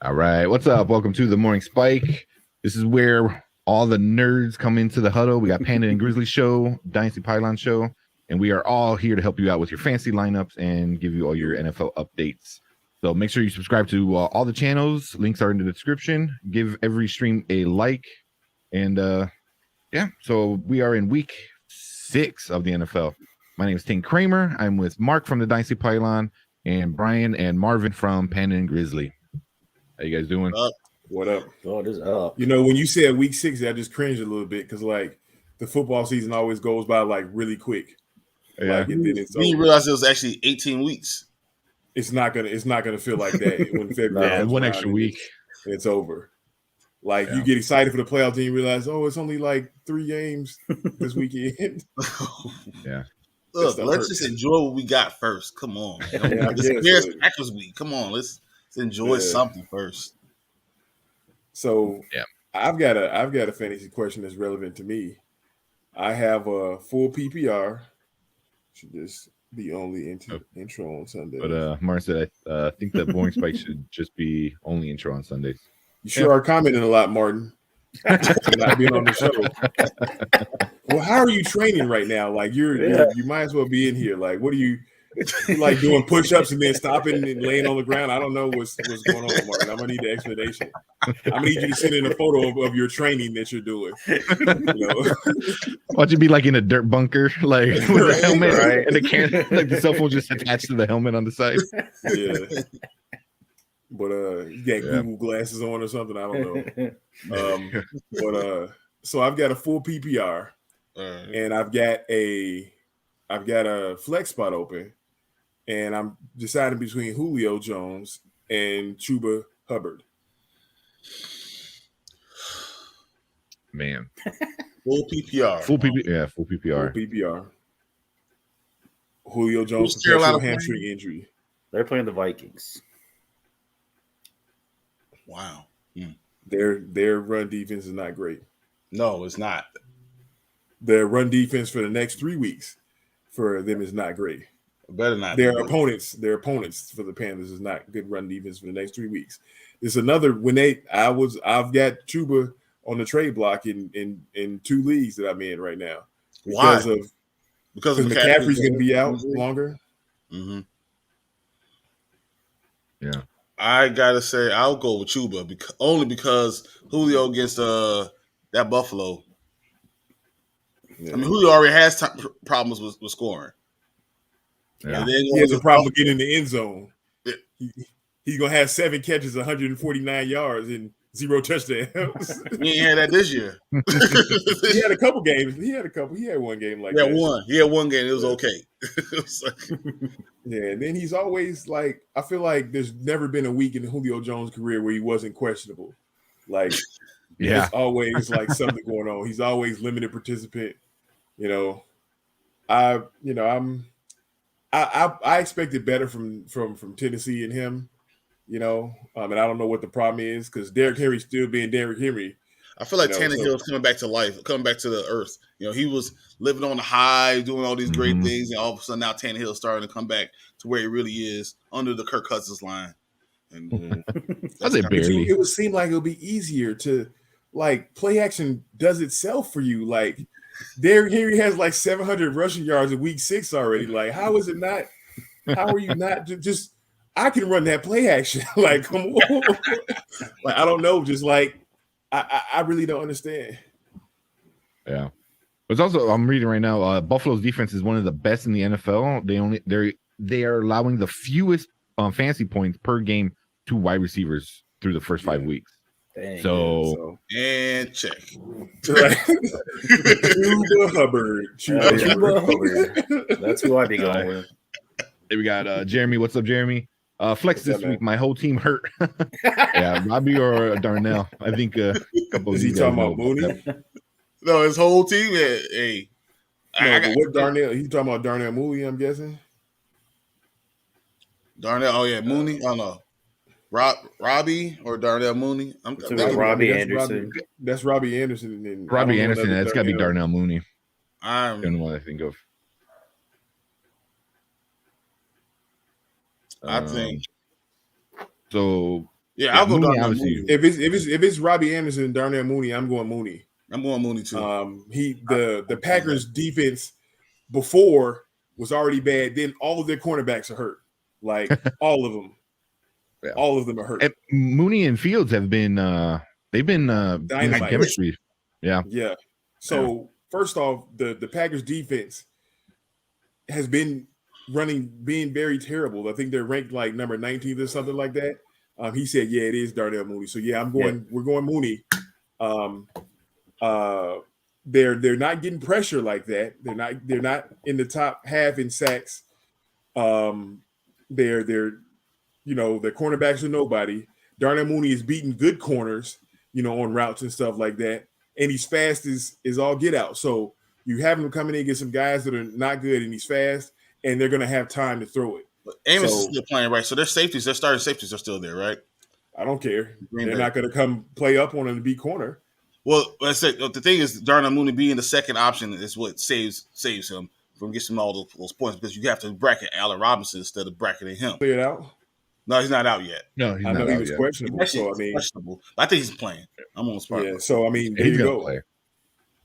All right, what's up? Welcome to the Morning Spike. This is where all the nerds come into the huddle. We got Panda and Grizzly Show, Dynasty Pylon Show, and we are all here to help you out with your fantasy lineups and give you all your NFL updates. So make sure you subscribe to all the channels. Links are in the description. Give every stream a like. And yeah, so we are in week 6 of the NFL. My name is Tankcramer. I'm with Mark from the Dynasty Pylon and Brian and Marvin from Panda and Grizzly. How you guys doing? What up? Oh, this up. You know, when you said week 6, I just cringed a little bit because, like, the football season always goes by like really quick. Yeah. Like, and then it's you realize it was actually 18 weeks. It's not gonna feel like that when February. One extra week. It's over. Like you get excited for the playoffs, and you realize, oh, it's only like 3 games this weekend. Yeah. Look, let's just enjoy what we got first. Come on. This Packers week. Come on, let's enjoy something first. So I've got a fantasy question that's relevant to me. I have a full PPR. Should just be only intro on Sunday. But Martin said I think the Boring Spike should just be only intro on Sundays. You sure are commenting a lot, Martin. Not being on the show. Well, how are you training right now? Like you might as well be in here. Like, what are you like doing push-ups and then stopping and laying on the ground? I don't know what's going on, Martin. I'm gonna need the explanation. I'm gonna need you to send in a photo of your training that you're doing. You know? Watch you be like in a dirt bunker, like with a helmet, right? And the camera, like the cell phone just attached to the helmet on the side. Yeah. But you got Google glasses on or something. I don't know. So I've got a full PPR, and I've got a flex spot open, and I'm deciding between Julio Jones and Chuba Hubbard. Man, full PPR. Full PPR. Full PPR. Julio Jones potential hamstring injury. They're playing the Vikings. Wow. Their run defense is not great. No, it's not. Their run defense for the next 3 weeks for them is not great. Better not. Their opponents for the Panthers is not good run defense for the next 3 weeks. There's another I've got Chuba on the trade block in 2 leagues that I'm in right now. Because McCaffrey's going to be out longer. Mm-hmm. Yeah. I gotta say, I'll go with Chuba only because Julio against that Buffalo. Yeah. I mean, Julio already has problems with scoring. Yeah. He has a problem with getting in the end zone. Yeah. He's gonna have 7 catches, 149 yards, and 0 touchdowns. He ain't had that this year. He had a couple games. He had one game like that. He had one game. It was okay. Yeah, and then he's always like, I feel like there's never been a week in Julio Jones' career where he wasn't questionable. Like, there's always like something going on. He's always limited participant. You know, I expected better from Tennessee and him. You know, and I don't know what the problem is because Derrick Henry's still being Derrick Henry. I feel like Tannehill's coming back to life, coming back to the earth. You know, he was living on the high, doing all these great things, and all of a sudden now Tannehill's starting to come back to where he really is under the Kirk Cousins line. And it would seem like it would be easier to like play action does itself for you. Like Derrick Henry has like 700 rushing yards in week 6 already. Like, how is it not? How are you not just? I can run that play action. Like, come on. Like, I don't know. Just like. I really don't understand. Yeah, but it's also I'm reading right now. Buffalo's defense is one of the best in the NFL. They are allowing the fewest fantasy points per game to wide receivers through the first 5 weeks. Dang, so and check. Chuba Hubbard. That's who I'd be going with. Then we got Jeremy. What's up, Jeremy? Flex this week. My whole team hurt. Yeah, Robbie or Darnell. I think a couple. Is he talking about Mooney? No, his whole team. Hey, what Darnell? He's talking about Darnell Mooney. I'm guessing. Darnell. Oh yeah, Mooney. I don't know. Robbie or Darnell Mooney. I'm thinking Robbie Anderson. That's Robbie Anderson. Robbie Anderson. It's got to be Darnell Mooney. I don't know what I think of. I think so. Yeah, I'll go Mooney, Darnell obviously. Mooney. If it's Robbie Anderson and Darnell Mooney, I'm going Mooney. I'm going Mooney too. The Packers defense before was already bad. Then all of their cornerbacks are hurt. Like all of them. Yeah. All of them are hurt. And Mooney and Fields have been they've been in Dynamite. chemistry. Yeah. Yeah. So first off, the Packers defense has been being very terrible. I think they're ranked like number 19th or something like that. He said, yeah, it is Darnell Mooney. So yeah, we're going Mooney. They're not getting pressure like that. They're not in the top half in sacks. They're their cornerbacks are nobody. Darnell Mooney is beating good corners, on routes and stuff like that. And he's fast is all get out. So you have him coming in against some guys that are not good, and he's fast, and they're going to have time to throw it. But Amos is still playing, right? So their starting safeties are still there, right? I don't care. They're not going to come play up on him to be corner. Well, I said the thing is, Darnell Mooney being the second option is what saves him from getting all those points, because you have to bracket Allen Robinson instead of bracketing him. Clear it out. No, he's not out yet. No, he's I not know he out was yet. questionable. So I mean, questionable. I think he's playing. I'm on the spot. Yeah. So I mean, there He's you gonna go. play.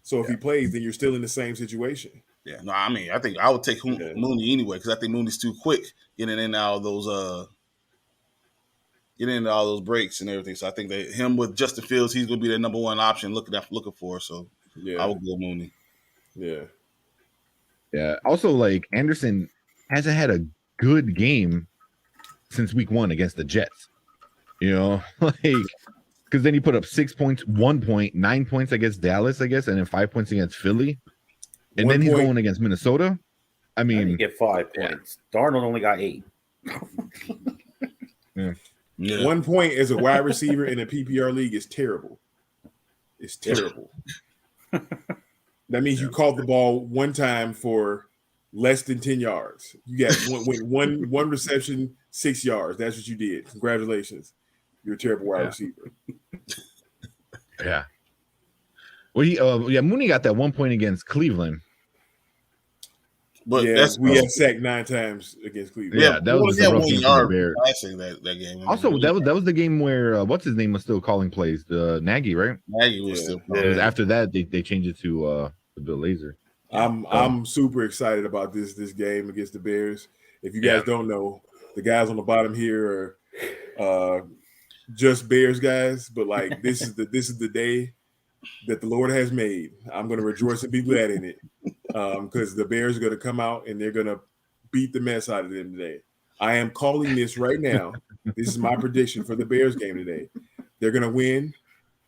So if he plays, then you're still in the same situation. Yeah. No, I mean, I think I would take Mooney anyway, because I think Mooney's too quick getting in all those breaks and everything. So I think that him with Justin Fields, he's going to be their number one option looking for. So Yeah. I would go Mooney. Yeah. Yeah. Also, like Anderson hasn't had a good game since week 1 against the Jets. Because then he put up 6 points, 1 point, 9 points against Dallas, I guess, and then 5 points against Philly. And then he's going against Minnesota. I mean, you get 5 points. Darnold only got 8. Yeah. 1 point as a wide receiver in a PPR league is terrible. It's terrible. That means you caught the ball one time for less than 10 yards. You got one reception, 6 yards. That's what you did. Congratulations. You're a terrible wide receiver. Yeah. Well, Mooney got that 1 point against Cleveland. But we had sacked 9 times against Cleveland. Yeah, that was a rough game for the Bears. Passing that game. Also, that was the game where what's his name was still calling plays, Nagy, right? Nagy was still. After that, they changed it to Bill Lazor. I'm super excited about this game against the Bears. If you guys don't know, the guys on the bottom here are just Bears guys, but like this is the day that the Lord has made. I'm going to rejoice and be glad in it, because the Bears are going to come out and they're going to beat the mess out of them today. I am calling this right now. This is my prediction for the Bears game today. They're going to win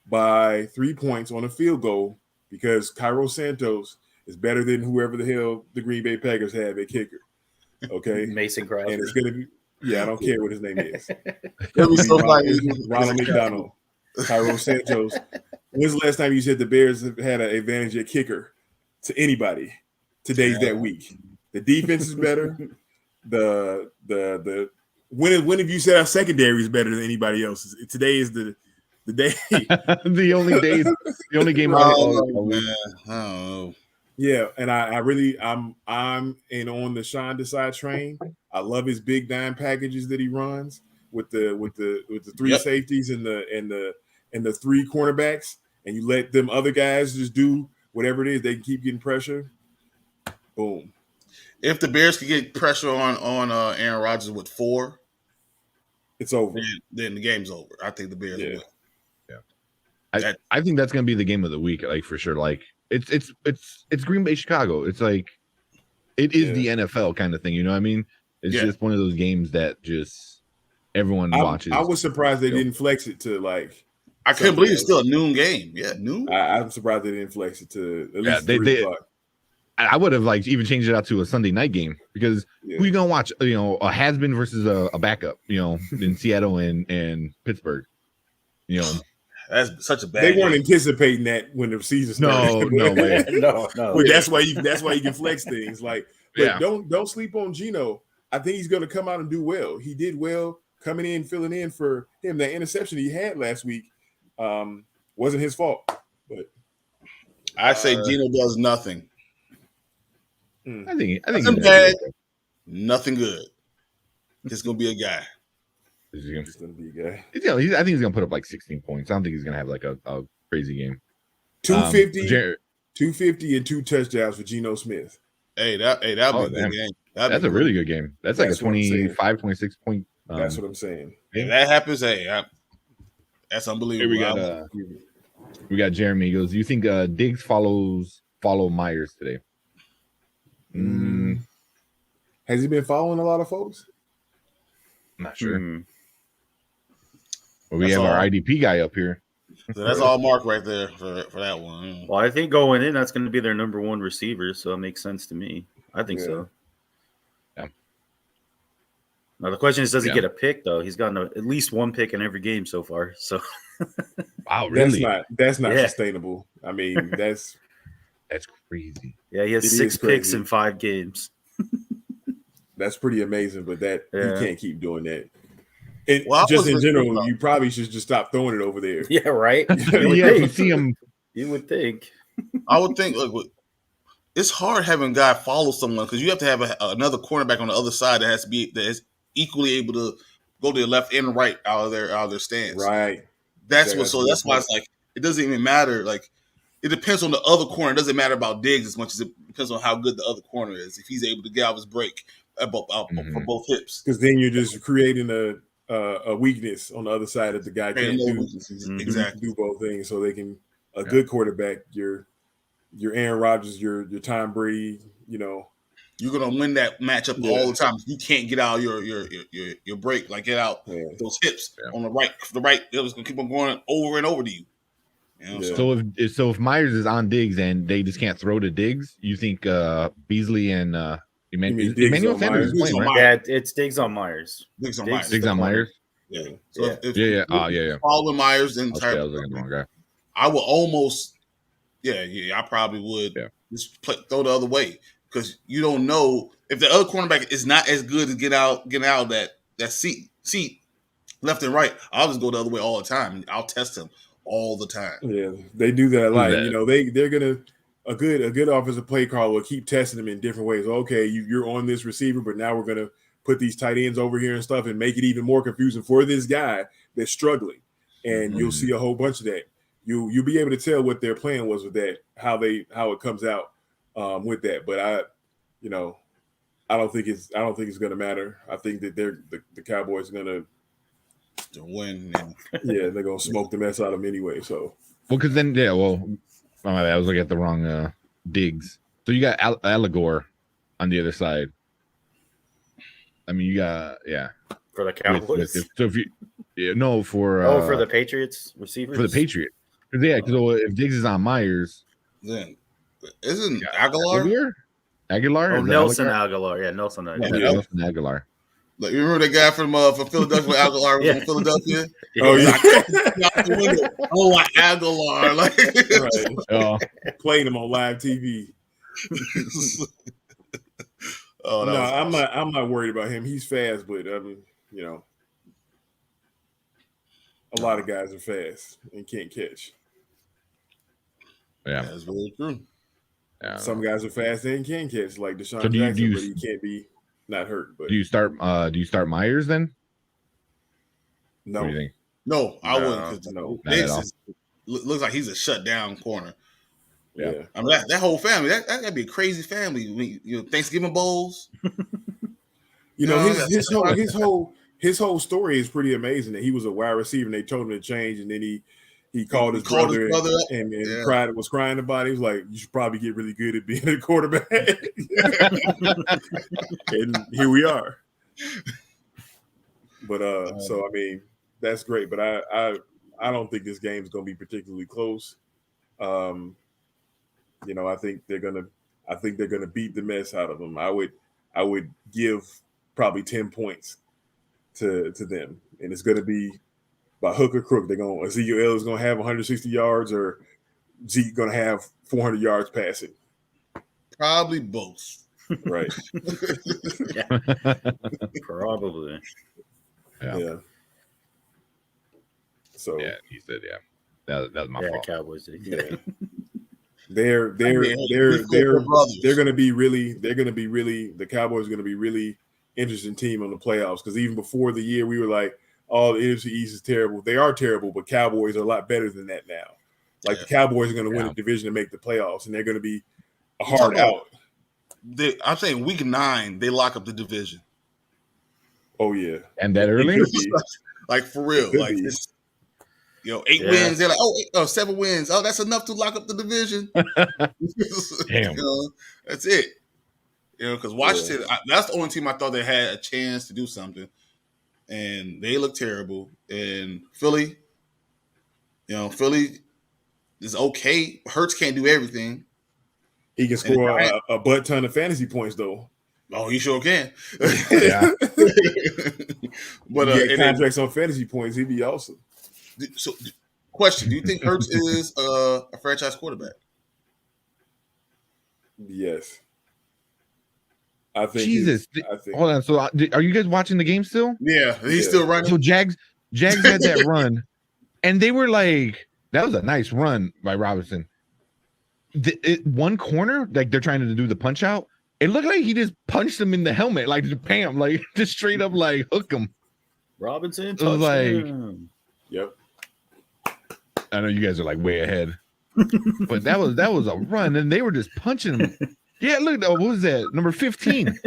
by 3 points on a field goal, because Cairo Santos is better than whoever the hell the Green Bay Packers have at kicker. Okay, Mason Crosby. and it's going to be. Yeah, I don't care what his name is. Ronald McDonald, Cairo Santos. When's the last time you said the Bears have had an advantage at kicker to anybody? Today's that week. The defense is better. The when have you said our secondary is better than anybody else's? Today is the day. the only game. Man, I don't know. Yeah, and I'm in on the Sean Desai train. I love his big dime packages that he runs with the 3 safeties and the 3 cornerbacks, and you let them other guys just do whatever it is. They can keep getting pressure. Boom. If the Bears could get pressure on Aaron Rodgers with 4, it's over. Then the game's over. I think the Bears will. Yeah. I think that's gonna be the game of the week, like for sure. Like it's Green Bay, Chicago. It's like it is the NFL kind of thing. You know what I mean? It's just one of those games that just everyone watches. I was surprised they didn't flex it to like. I couldn't believe it's still a noon game. Yeah, noon. I'm surprised they didn't flex it to at least 3 o'clock. I would have like even changed it out to a Sunday night game, because who you gonna watch? A has-been versus a backup. In Seattle and Pittsburgh. That's such a bad. They weren't anticipating that when the season started. No way. No. But that's why you can flex things. Like, but don't sleep on Gino. I think he's going to come out and do well. He did well coming in, filling in for him. That interception he had last week wasn't his fault. But I say Gino does nothing. I think nothing bad, nothing good. Just gonna be a guy. He's gonna be a guy. I think he's gonna put up like 16 points. I don't think he's gonna have like a crazy game. 250 and 2 touchdowns for Gino Smith. That'd be a good game. That's a really good game. That's like a 25, 26 point. That's what I'm saying. If that happens, that's unbelievable. We got Jeremy. He goes, do you think Diggs follow Myers today? Has he been following a lot of folks? I'm not sure. Well, we have our IDP guy up here. So that's all Mark right there for that one. Well, I think going in, that's going to be their number one receiver, so it makes sense to me. I think so. Yeah. Now the question is, does he get a pick though? He's gotten at least one pick in every game so far. So, wow, really? That's not sustainable. I mean, that's crazy. Yeah, he has 6 picks in 5 games. That's pretty amazing, but he can't keep doing that. Just in general, you probably should just stop throwing it over there. Yeah, right. You see him. You would think. I would think. Look, it's hard having a guy follow someone because you have to have another cornerback on the other side that is equally able to go to the left and right out of their stance. Right. That's why it's like it doesn't even matter. Like it depends on the other corner. It doesn't matter about Diggs as much as it depends on how good the other corner is. If he's able to get out his break for both hips, because then you're just creating a weakness on the other side that the guy can't do both things. So they can good quarterback, your Aaron Rodgers, your Tom Brady, you're gonna win that matchup all the time. You can't get out your break, like get out those hips on the right. The right, it was gonna keep on going over and over to you. So if Myers is on Diggs and they just can't throw to Diggs, you think Beasley and Emmanuel Sanders is playing, right? Yeah, it's Diggs on Myers. Diggs on Myers. Yeah. So if following Myers and I would almost, I probably would just throw the other way because you don't know if the other cornerback is not as good to get out of that seat left and right. I'll just go the other way all the time. I'll test him all the time. Yeah, they do that a lot. They're gonna. A good offensive play call will keep testing them in different ways. Okay, you're on this receiver, but now we're going to put these tight ends over here and stuff and make it even more confusing for this guy that's struggling. And you'll see a whole bunch of that. You'll be able to tell what their plan was with that, how it comes out with that. But I don't think it's going to matter. I think that the Cowboys are going to win. They're going to smoke the mess out of them anyway. So because then I was looking at the wrong Diggs. So you got Allegor on the other side. I mean, you got for the Cowboys. So if you for the Patriots receivers for the Patriots. Because if Diggs is on Myers, then isn't Aguilar? Aguilar? Oh, Nelson Aguilar. Yeah, Nelson Aguilar. Nelson Aguilar. Like, you remember that guy from Philadelphia? Aguilar was from Philadelphia. Oh yeah. Aguilar, playing him on live TV. I'm not worried about him. He's fast, but I mean, a lot of guys are fast and can't catch. Yeah, that's really true. Yeah. Some guys are fast and can catch, like Deshaun Jackson, but he can't be not hurt. But do you start Myers then? No. What do you think? No, I wouldn't. No, looks like he's a shut down corner. Yeah. I mean that whole family, that gotta be a crazy family. Thanksgiving bowls. His whole story is pretty amazing. That he was a wide receiver and they told him to change, and then he called his brother and was crying about it. He was like, "You should probably get really good at being a quarterback." And here we are. But so I mean, that's great. But I don't think this game is going to be particularly close. I think they're gonna beat the mess out of them. I would give probably 10 points to them, and it's gonna be by hook or crook. Ezekiel is gonna have 160 yards, or Zeke gonna have 400 yards passing. Probably both. Right. Probably. Yeah. So he said that was my fault. Cowboys did. Yeah. They're gonna be really the Cowboys are gonna be really interesting team on the playoffs, because even before the year we were like, all the NFC East is terrible. They are terrible, but Cowboys are a lot better than that now. Like the Cowboys are going to win the division and make the playoffs, and they're going to be a hard out. I'm saying week 9, they lock up the division. Oh yeah, and that early, like for real, like it's, 8 wins. They're like, 7 wins. Oh, that's enough to lock up the division. Damn, that's it. Because Washington, that's the only team I thought they had a chance to do something, and they look terrible. And Philly, Philly is okay. Hurts can't do everything. He can score a butt ton of fantasy points, though. Oh, he sure can. Yeah. But contracts on fantasy points, he'd be awesome. So, question: do you think Hurts is a franchise quarterback? Yes. I think. Jesus, hold on. So, are you guys watching the game still? Yeah, he's still running. So Jags had that run, and they were like, "That was a nice run by Robinson." One corner, like they're trying to do the punch out. It looked like he just punched him in the helmet, like bam, like just straight up, like hook him. Robinson, it was like, yep. I know you guys are like way ahead, but that was a run, and they were just punching him. Yeah, look, what was that? Number 15.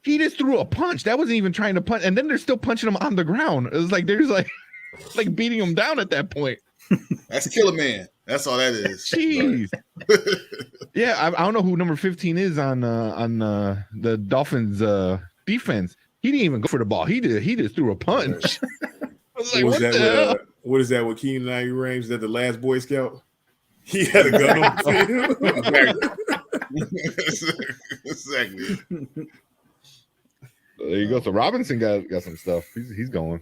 He just threw a punch. That wasn't even trying to punch, and then they're still punching him on the ground. It was like there's like beating him down at that point. That's Killer Man. That's all that is. Jeez. Yeah, I don't know who number 15 is on the Dolphins defense. He didn't even go for the ball. He just threw a punch. I was like, what the hell? What is that with Keenan Ivory Range? Is that the last Boy Scout? He had a gun on the field. Exactly. There you go. So Robinson got some stuff. He's going.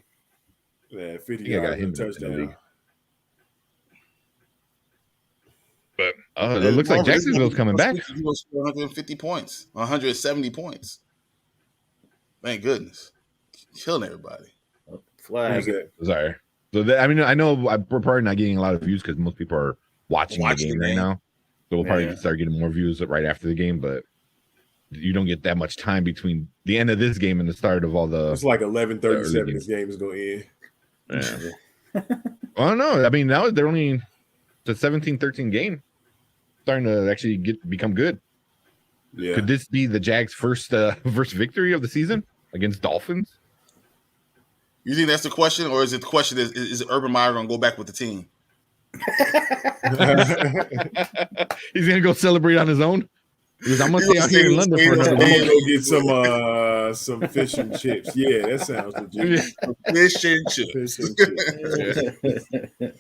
Yeah, 50 yards and touchdown. But it looks like Jacksonville's coming back. He was 150 points, 170 points. Thank goodness. Killing everybody. Flag. Sorry. So I know we're probably not getting a lot of views because most people are watching the game right now. So we'll probably start getting more views right after the game, but you don't get that much time between the end of this game and the start of all the. It's like 11:37. This game is going to end. Yeah. Well, no. I mean, now they're only the 17-13 game, starting to actually become good. Yeah. Could this be the Jags' first victory of the season against Dolphins? You think that's the question, or is it the question is Urban Meyer going to go back with the team? He's going to go celebrate on his own? Because I'm going to stay out here in London for another month. Go get some fish and chips. Yeah, that sounds legit. Fish and chips. Fish and chips.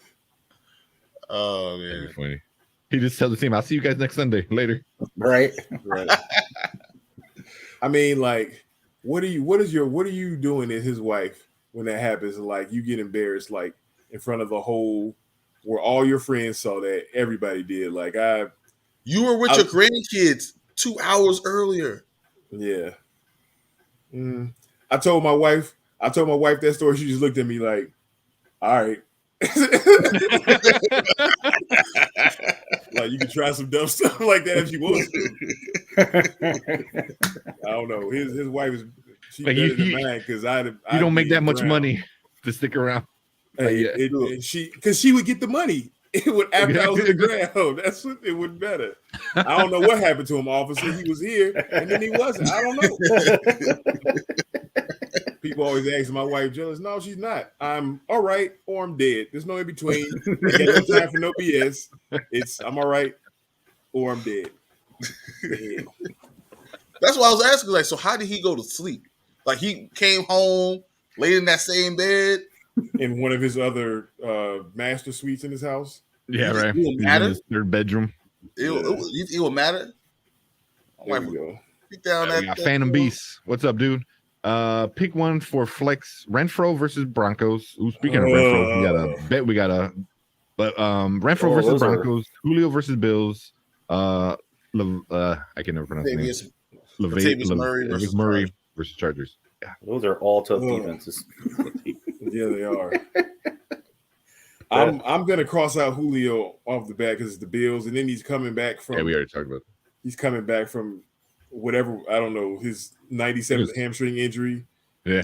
Oh, man. That'd be funny. He just tells the team, I'll see you guys next Sunday. Later. Right. I mean, like, what are you doing as his wife when that happens? Like, you get embarrassed, like, in front of the whole, where all your friends saw that, everybody did. Like, you were with your grandkids 2 hours earlier. Yeah. I told my wife that story. She just looked at me like, all right. Like, you can try some dumb stuff like that if you want to. I don't know. His wife is better than mine because you don't make that much money to stick around. Because she would get the money. It would after I was in the ground. That's what it would better. I don't know what happened to him, officer. He was here and then he wasn't. I don't know. People always ask, my wife jealous? No, she's not. I'm all right or I'm dead. There's no in between. I got no time for no BS. I'm all right or I'm dead. That's why I was asking. Like, so how did he go to sleep? Like, he came home, laid in that same bed in one of his other master suites in his house. Yeah, right. It won't matter. In his third bedroom. It will matter. There we go. Pick down that. We got Phantom Beast. What's up, dude? Pick one for flex. Renfro versus Broncos. Ooh, speaking of Renfro, we got a Renfro versus Broncos. Julio versus Bills. I can never pronounce the name. Latavius Murray versus Chargers. Yeah. Those are all tough defenses. Yeah, they are. I'm gonna cross out Julio off the bat because it's the Bills, and then he's coming back from. Yeah, we already talked about it. He's coming back from whatever, I don't know, his 97th hamstring injury. Yeah.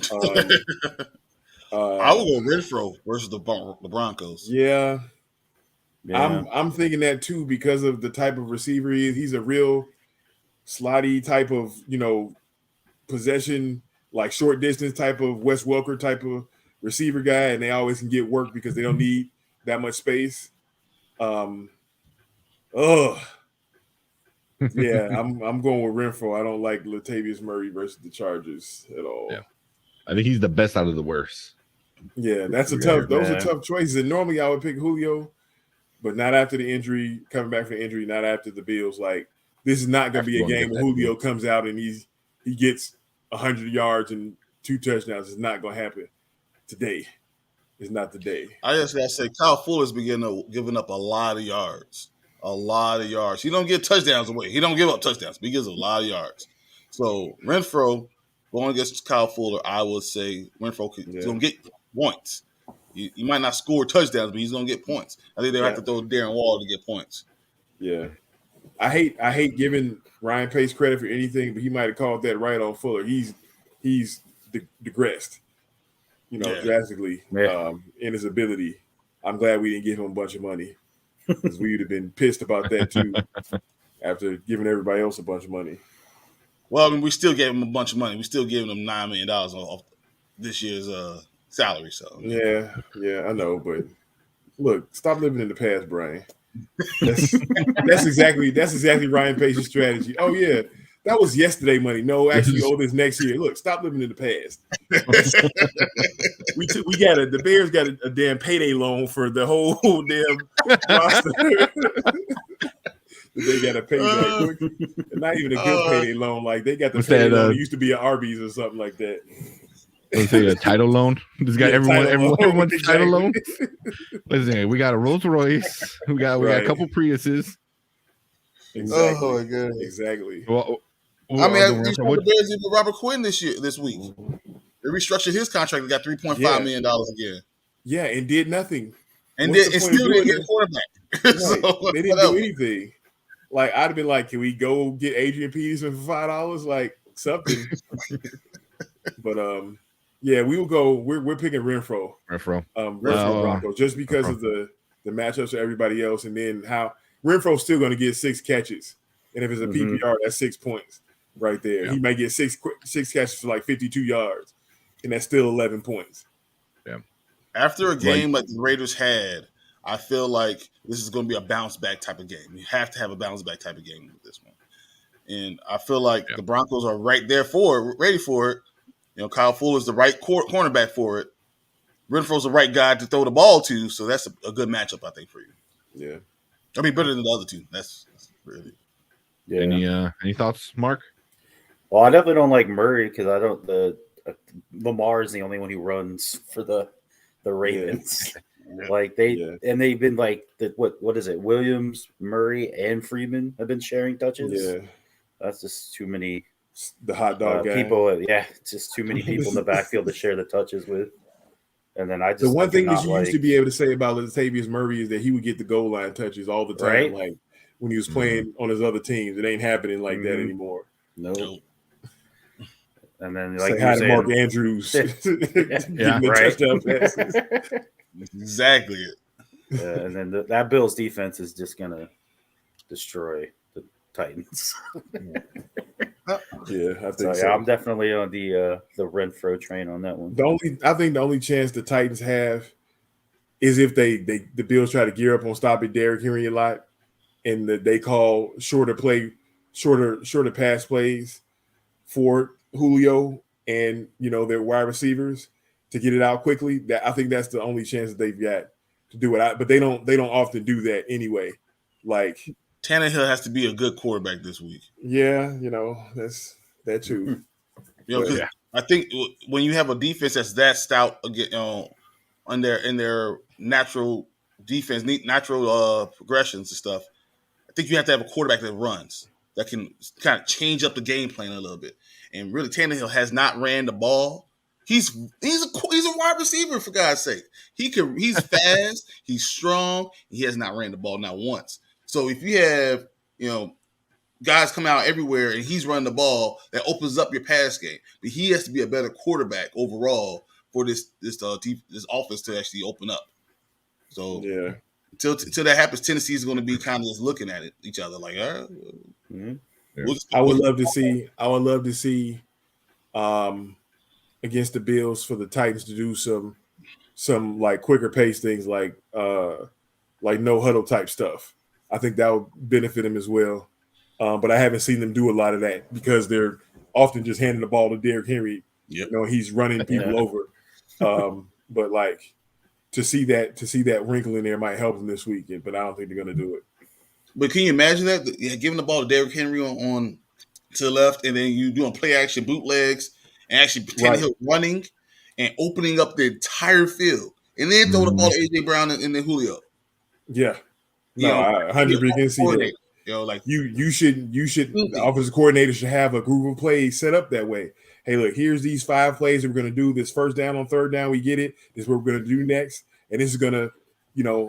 I would go Renfro versus the Broncos. Yeah. Yeah. I'm thinking that too because of the type of receiver he is. He's a real slotty type of, possession, like short distance type of Wes Welker type of receiver guy, and they always can get work because they don't need that much space. Yeah, I'm going with Renfro. I don't like Latavius Murray versus the Chargers at all. Yeah. I think he's the best out of the worst. Yeah, those are tough choices. And normally I would pick Julio, but not after the injury, coming back from the injury, not after the Bills. Like, this is not going to be a game where Julio comes out and he gets 100 yards and 2 touchdowns. It's not going to happen today. It's not the day. I just got to say, Kyle Fuller's giving up a lot of yards. A lot of yards. He don't get touchdowns away. He don't give up touchdowns, but he gives a lot of yards. So Renfro going against Kyle Fuller, I would say Renfro is going to get points. You might not score touchdowns, but he's going to get points. I think they'll have to throw Darren Waller to get points. Yeah. I hate giving Ryan Pace credit for anything, but he might have called that right on Fuller. He's digressed, drastically in his ability. I'm glad we didn't give him a bunch of money because we would have been pissed about that too after giving everybody else a bunch of money. Well, I mean, we still gave him a bunch of money. We still giving him $9 million off this year's salary. So yeah, I know, but look, stop living in the past, Brian. That's exactly Ryan Pace's strategy. Oh yeah, that was yesterday money. No, actually, you owe this next year. Look, stop living in the past. The Bears got a damn payday loan for the whole damn roster. They got to pay that quick. Not even a good payday loan. Like they got the payday loan. It used to be an Arby's or something like that. Let's say a title loan. This guy, everyone's title loan. Listen, we got a Rolls Royce. We got a couple Priuses. Exactly. Oh my god! Exactly. Well, I mean, you saw the Bears did with Robert Quinn this week. They restructured his contract and got $3.5 million again. Yeah, and did nothing. And still didn't get a quarterback. Right. So, they didn't do anything. Like, I'd have been like, can we go get Adrian Peterson for $5? Like, something. But yeah, we will go. We're picking Renfro. Renfro Broncos, just because of the matchups for everybody else, and then how Renfro's still going to get 6 catches, and if it's a PPR, that's 6 points right there. Yeah. He might get six catches for like 52 yards, and that's still 11 points. Yeah. After a game like the Raiders had, I feel like this is going to be a bounce back type of game. You have to have a bounce back type of game with this one, and I feel like the Broncos are right there ready for it. Kyle Fuller's the right cornerback for it. Renfro's the right guy to throw the ball to, so that's a good matchup, I think, for you. Yeah. I mean, better than the other two. That's really. Yeah. Any thoughts, Mark? Well, I definitely don't like Murray because I don't. Lamar is the only one who runs for the Ravens. Yeah. Like they've been like what is it? Williams, Murray, and Freeman have been sharing touches. Yeah. That's just too many. The hot dog guy. People, it's just too many people in the backfield to share the touches with. And then the one thing that you used to be able to say about Latavius Murray is that he would get the goal line touches all the time, right? Like when he was playing on his other teams. It ain't happening like that anymore. Nope. And then like hi to Mark Andrews, touchdown passes. Exactly it. Yeah, and then that Bills defense is just gonna destroy the Titans. Yeah, I think so. I'm definitely on the Renfro train on that one. I think the only chance the Titans have is if the Bills try to gear up on stopping Derrick Henry a lot, and they call shorter pass plays for Julio and their wide receivers to get it out quickly. That I think that's the only chance that they've got to do it. But they don't often do that anyway. Like. Tannehill has to be a good quarterback this week. Yeah, that's that too. I think when you have a defense that's that stout in their natural defense, natural progressions and stuff, I think you have to have a quarterback that runs, that can kind of change up the game plan a little bit. And really, Tannehill has not ran the ball. He's a wide receiver, for God's sake. He's fast, he's strong, he has not ran the ball not once. So if you have, guys come out everywhere and he's running the ball, that opens up your pass game. But he has to be a better quarterback overall for this offense to actually open up. So Yeah. Until that happens, Tennessee is going to be kind of just looking at each other like, I would love to see. Against the Bills for the Titans to do some like quicker pace things like no huddle type stuff. I think that would benefit him as well. But I haven't seen them do a lot of that because they're often just handing the ball to Derrick Henry. Yep. You know, he's running people over. But like to see that wrinkle in there might help them this weekend, but I don't think they're going to do it. But can you imagine that? Yeah, giving the ball to Derrick Henry on to the left, and then you doing play action bootlegs and actually Tannehill running and opening up the entire field, and then throw the ball to AJ Brown and then Julio. Yeah, I 100% see that. You know, like you should the offensive coordinator should have a group of plays set up that way. Hey, look, here's these 5 plays that we're going to do. This first down on third down, we get it. This is what we're going to do next, and this is going to,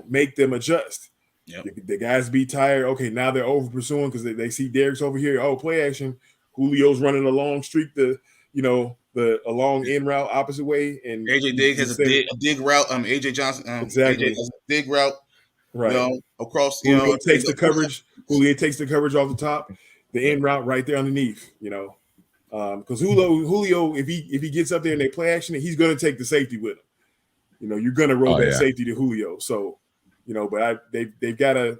make them adjust. Yep. The guys be tired. Okay, now they're over pursuing because they see Derrick's over here. Oh, play action. Julio's running a long streak, a long in route opposite way. And AJ Diggs has a dig route. AJ Johnson exactly AJ has a dig route. Right. Across. Julio takes the coverage. Julio takes the coverage off the top. The in route right there underneath. Because Julio, if he gets up there and they play action, he's going to take the safety with him. You're going to roll safety to Julio. So. But they've got to.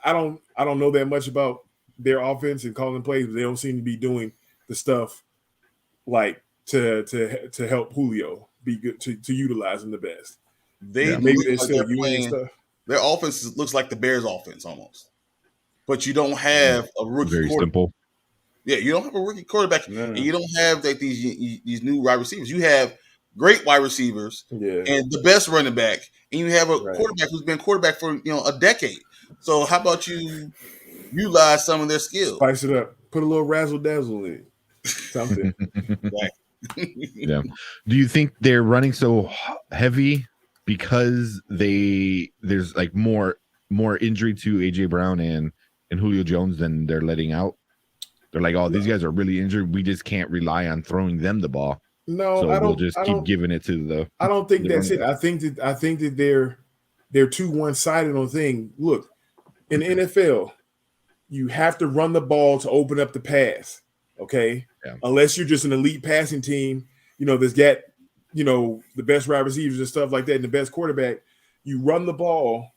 I don't know that much about their offense and calling plays, but they don't seem to be doing the stuff like to help Julio be good to utilize him the best. Maybe they're still using stuff. Their offense looks like the Bears' offense almost, but you don't have a rookie. Very simple. Yeah, you don't have a rookie quarterback, and you don't have like these new wide receivers. You have great wide receivers and the best running back. And you have a quarterback who's been quarterback for a decade. So how about you utilize some of their skills? Spice it up. Put a little razzle dazzle in something. Yeah. Do you think they're running so heavy because there's like more injury to AJ Brown and Julio Jones than they're letting out? They're like, oh, these guys are really injured. We just can't rely on throwing them the ball. No, so we'll just keep giving it to the. I don't think that's it. I think that they're too one-sided on thing. Look, in the NFL, you have to run the ball to open up the pass. Okay, unless you're just an elite passing team, that's got the best wide receivers and stuff like that, and the best quarterback. You run the ball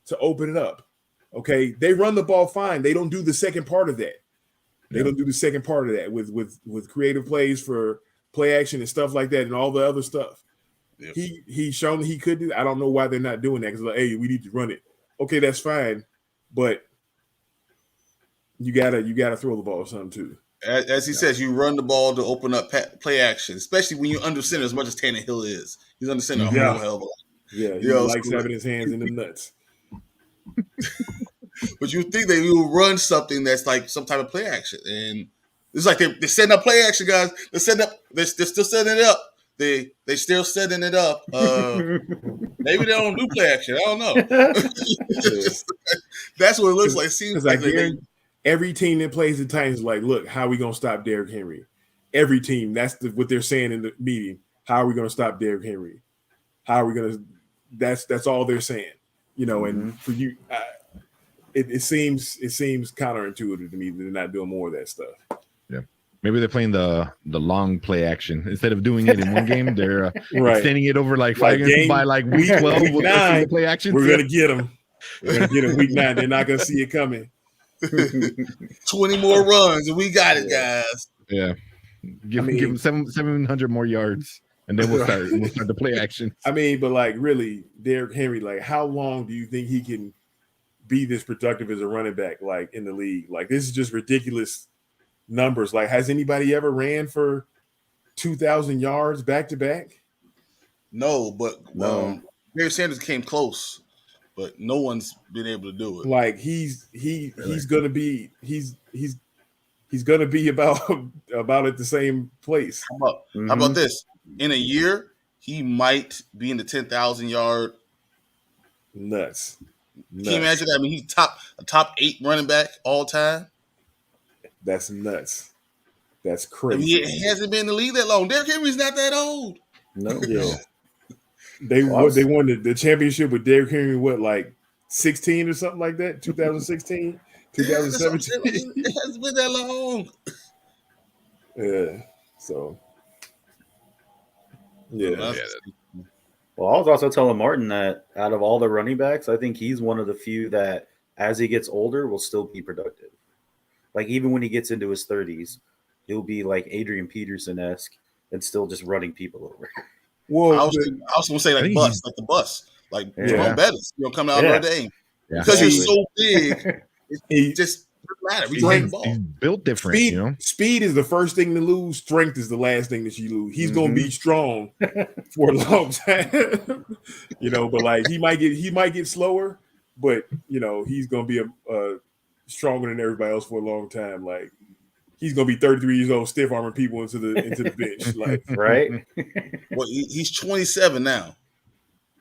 to open it up. Okay, they run the ball fine. They don't do the second part of that. They don't do the second part of that with creative plays for play action and stuff like that and all the other stuff. Yep. He's shown that he could do. I don't know why they're not doing that because hey, we need to run it. Okay, that's fine, but you gotta throw the ball or something too. As he says, you run the ball to open up play action, especially when you're under center as much as Tannehill is. He's under center a whole hell of a lot. Yeah, he likes having his hands in the nuts. But you think they will run something that's like some type of play action, and it's like they're setting up play action, guys. They're still setting it up. They still setting it up. Maybe they don't do play action. I don't know. That's what it looks like. It seems like every team that plays the Titans is like, look, how are we gonna stop Derrick Henry? Every team, that's what they're saying in the meeting. How are we gonna stop Derrick Henry? How are we gonna? That's all they're saying. And for you, it seems counterintuitive to me that they're not doing more of that stuff. Yeah, maybe they're playing the long play action instead of doing it in one game. They're extending it over like 5 games by like week 12. Week 9, play action. We're gonna get them. We're gonna get them week 9. They're not gonna see it coming. 20 more runs and we got it, guys. Yeah, give them 700 more yards. And then we'll start the play action. I mean, but like really, Derrick Henry, like how long do you think he can be this productive as a running back, like in the league? Like this is just ridiculous numbers. Like, has anybody ever ran for 2,000 yards back to back? No, but Barry Sanders came close, but no one's been able to do it. Like he's gonna be about at the same place. How about this? In a year, he might be in the 10,000 yard. Nuts. Can you imagine that? I mean, he's a top 8 running back all time. That's nuts. That's crazy. I mean, he hasn't been in the league that long. Derrick Henry's not that old. No. Yeah. They won the championship with Derrick Henry, what, like 16 or something like that? 2016, 2017. It hasn't been that long. Yeah. So, yeah. Well, I was also telling Martin that out of all the running backs, I think he's one of the few that, as he gets older, will still be productive. Like, even when he gets into his 30s, he'll be like Adrian Peterson-esque and still just running people over. Well, I was going to say like the bus. Like Jerome Bettis, coming out of Notre Dame. Because you're so big, it just doesn't matter. He's built different, Speed is the first thing to lose. Strength is the last thing that you lose. He's going to be strong for a long time. But like he might get slower, but he's going to be stronger than everybody else for a long time. Like he's going to be 33 years old, stiff arming people into the bench. Like right. Well, he's 27 now.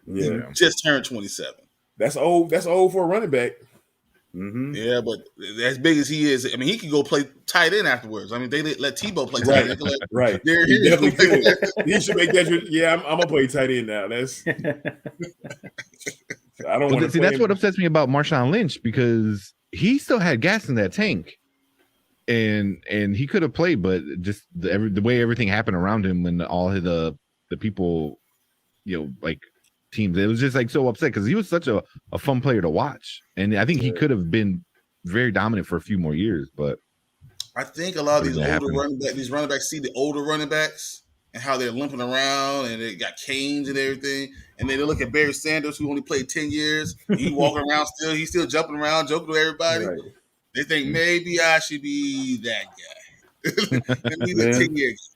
Yeah, he just turned 27. That's old. That's old for a running back. Mm-hmm. Yeah, but as big as he is, I mean, he could go play tight end afterwards. I mean, they let Tebow play tight end. Right. He definitely could. He should make that. Yeah, I'm gonna play tight end now. That's. I don't want to see. That's what upsets me about Marshawn Lynch, because he still had gas in that tank, and he could have played, but just the way everything happened around him and all the people, like teams, it was just like so upset because he was such a fun player to watch, and I think he could have been very dominant for a few more years. But I think a lot of these running backs see the older running backs and how they're limping around and they got canes and everything, and then they look at Barry Sanders, who only played 10 years, he walking around he's still jumping around, joking to everybody. Right. They think maybe I should be that guy. Maybe the 10 years.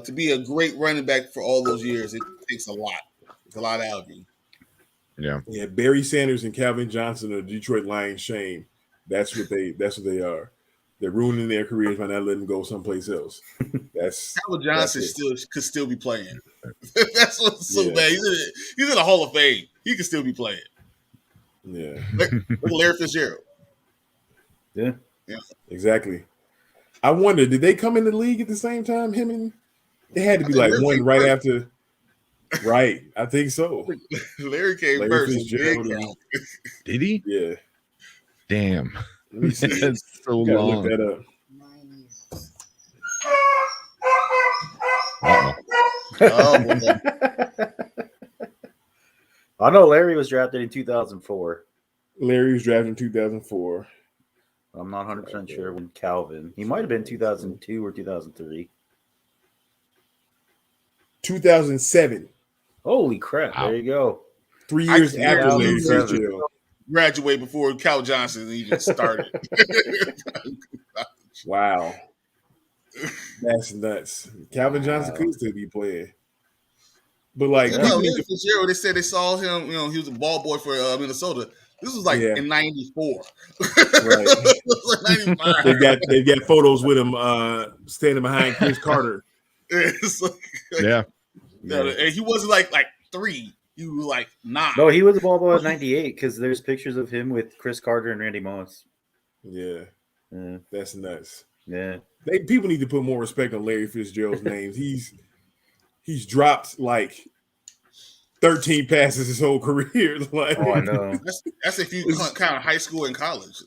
To be a great running back for all those years, it takes a lot. It's a lot out of you. Yeah. Yeah. Barry Sanders and Calvin Johnson are Detroit Lions shame. That's what they are. They're ruining their careers by not letting them go someplace else. Calvin Johnson could still be playing. That's what's so bad. He's in the Hall of Fame. He could still be playing. Yeah. Look at Larry Fitzgerald. Yeah. Exactly. I wonder, did they come in the league at the same time? Him and it had to be like one right after. Right, I think so. Larry came first. Did he? Yeah. Damn. Let me see. That's so long. Look that up. I know Larry was drafted in 2004. Larry was drafted in 2004. I'm not 100% sure when Calvin. He might have been 2002 or 2003. 2007. Holy crap. Wow. There you go. 3 years after Larry Fitzgerald. Graduate before Cal Johnson even started. Wow. That's nuts. Calvin Johnson could still be playing. But like they said they saw him, he was a ball boy for Minnesota. This was like in 94. Right. Like 95. They've got photos with him standing behind Chris Carter. Yeah. And he wasn't like 3. He was like 9. No, he was a ball boy at 98 because there's pictures of him with Chris Carter and Randy Moss. Yeah. That's nuts. Yeah. People need to put more respect on Larry Fitzgerald's names. He's dropped like 13 passes his whole career. Like, oh, I know. That's if you count high school and college.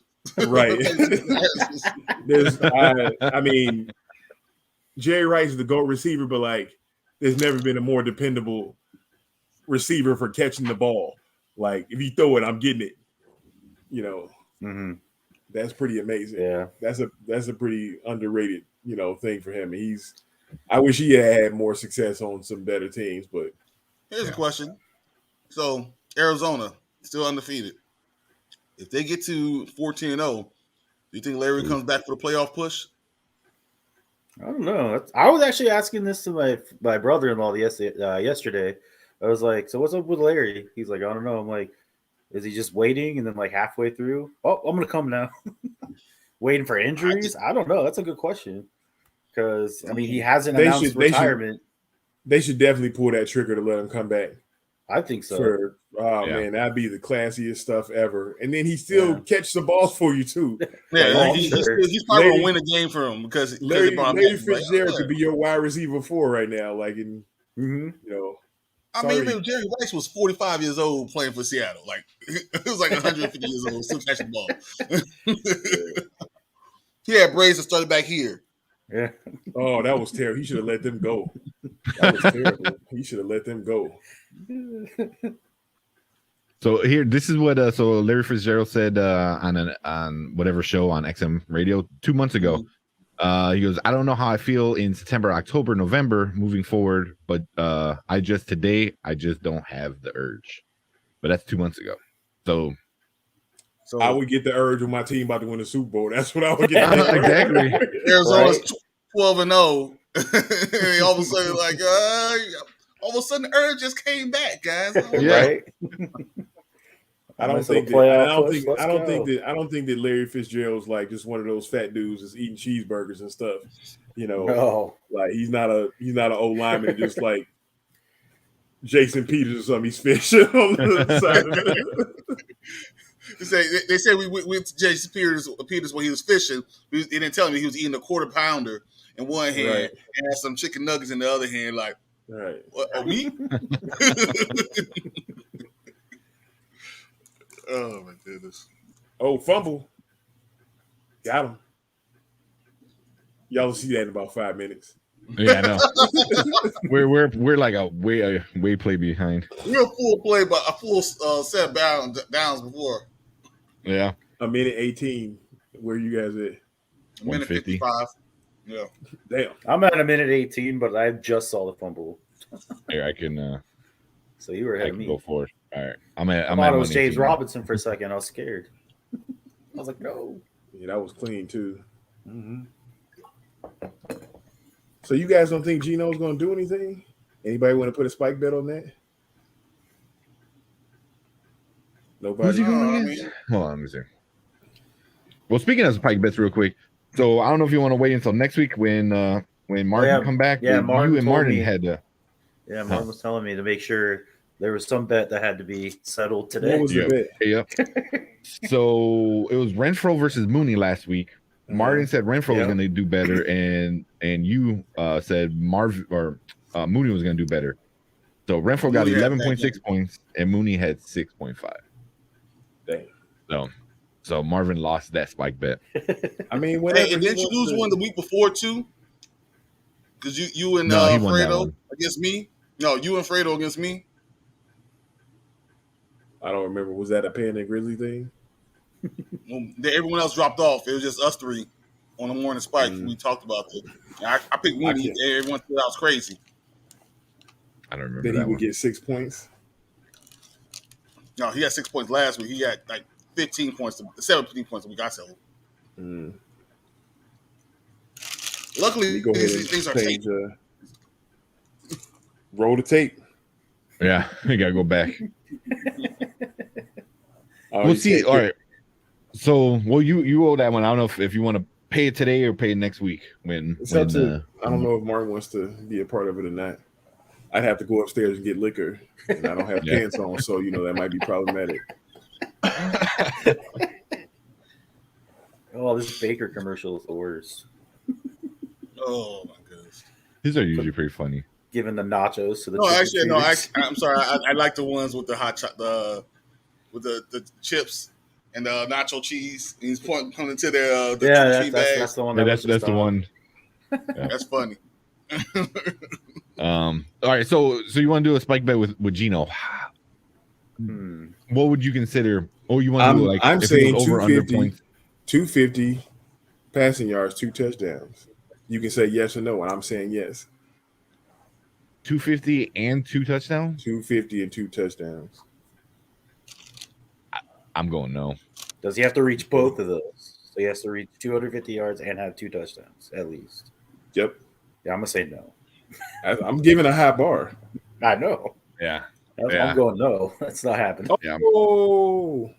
Right. Jerry Rice is the GOAT receiver, but like there's never been a more dependable receiver for catching the ball. Like if you throw it, I'm getting it. Mm-hmm. That's pretty amazing. Yeah. That's a pretty underrated, thing for him. I wish he had more success on some better teams, but here's a question. So Arizona still undefeated. If they get to 14-0, do you think Larry comes back for the playoff push? I don't know. I was actually asking this to my brother-in-law yesterday. I was like, so what's up with Larry? He's like, I don't know. I'm like, is he just waiting? And then like halfway through, oh, I'm going to come now. Waiting for injuries? I don't know. That's a good question. Because, he hasn't announced retirement. They should definitely pull that trigger to let him come back. I think so. Man, that'd be the classiest stuff ever. And then he still catch the balls for you too. Yeah, he's probably gonna win a game for him because Larry Fitzgerald could be your wide receiver 4 right now. Like in you know. I mean, even Jerry Rice was 45 years old playing for Seattle. Like it was like 150 years old, still catching the ball. He had braids that started back here. Yeah. Oh, that was terrible. He should have let them go. That was terrible. He should have let them go. So here, this is what so Larry Fitzgerald said on whatever show on XM Radio 2 months ago. He goes, I don't know how I feel in September, October, November moving forward, but I just don't have the urge. But that's 2 months ago. So I would get the urge when my team about to win the Super Bowl. That's what I would get. Exactly. Arizona's 12-0. And all of a sudden, all of a sudden, the urge just came back, guys. Right. I don't think that Larry Fitzgerald's like just one of those fat dudes that's eating cheeseburgers and stuff. You know, no. Like he's not an old lineman just like Jason Peters or something. He's fishing on the side of it. They said we went to Jason Peters when he was fishing. They didn't tell me he was eating a quarter pounder in one hand and had some chicken nuggets in the other hand. Like, what, me? Oh my goodness! Oh, fumble! Got him. Y'all will see that in about 5 minutes. Yeah, I know. we're like a way play behind. We're a full play, but a full set of downs before. Yeah. A minute 18. Where you guys at? A minute 55. Yeah. Damn. I'm at a minute 18, but I just saw the fumble. Here, I can. So you were ahead of me. Go for it. All right. I thought it was James Robinson for a second. I was scared. I was like, no. Yeah, that was clean too. Mm-hmm. So you guys don't think Gino's going to do anything? Anybody want to put a spike bet on that? Nobody. Who's he going against? Hold on, let me see. Well, speaking of spike bets, real quick. So I don't know if you want to wait until next week when Martin come back. Yeah, Martin had to. Yeah, Martin was telling me to make sure there was some bet that had to be settled today. What was the bet? Yep. So it was Renfro versus Mooney last week. Martin said Renfro was going to do better, and you said Mooney was going to do better. So Renfro got 11.6 points, and Mooney had 6.5. Dang. So Marvin lost that spike bet. I mean, and didn't you lose one the week before too? Because you and Fredo against me. No, you and Fredo against me. I don't remember. Was that a Panda Grizzly thing? Well, everyone else dropped off. It was just us three on the morning spike. We talked about it. I picked Mooney. Everyone thought I was crazy. I don't remember. Then he would get 6 points. No, he got 6 points last week. He got like 15 points, 17 points the week I sold. Luckily, these things are taped. Roll the tape. Yeah, you gotta go back. We'll see. All right. So, you owe that one. I don't know if you want to pay it today or pay it next week. I don't know if Martin wants to be a part of it or not. I'd have to go upstairs and get liquor, and I don't have pants on, so that might be problematic. Oh, this Baker commercial is the worst. Oh my goodness. These are usually pretty funny. Giving the nachos to the I'm sorry. I like the ones with the with the chips and the nacho cheese. He's pointing to their that's the one. That's the one. Yeah. That's funny. All right, so you want to do a spike bet with Gino? What would you consider? Oh, you want to do I'm saying over under points, 250 passing yards, 2 touchdowns. You can say yes or no, and I'm saying yes. 250 and 2 touchdowns. 250 and 2 touchdowns. I'm going no. Does he have to reach both of those? So he has to reach 250 yards and have 2 touchdowns at least. Yep. Yeah, I'm gonna say no. I'm giving a high bar. I know. Yeah. I'm going no. That's not happening. Oh.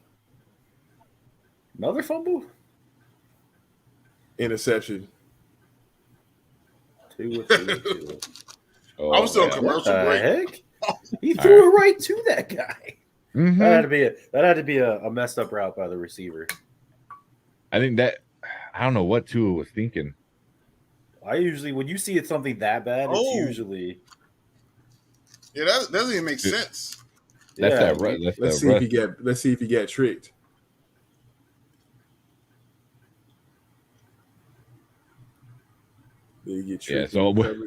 Another fumble? Interception. 2 with 2. I was still on commercial break. Heck? He threw it right to that guy. Mhm. That had to be a messed up route by the receiver. I think that I don't know what Tua was thinking. I usually, when you see it something that bad, it's usually that doesn't even make sense. That's yeah. that right. Let's see if he get tricked. Did he get tricked? Yeah,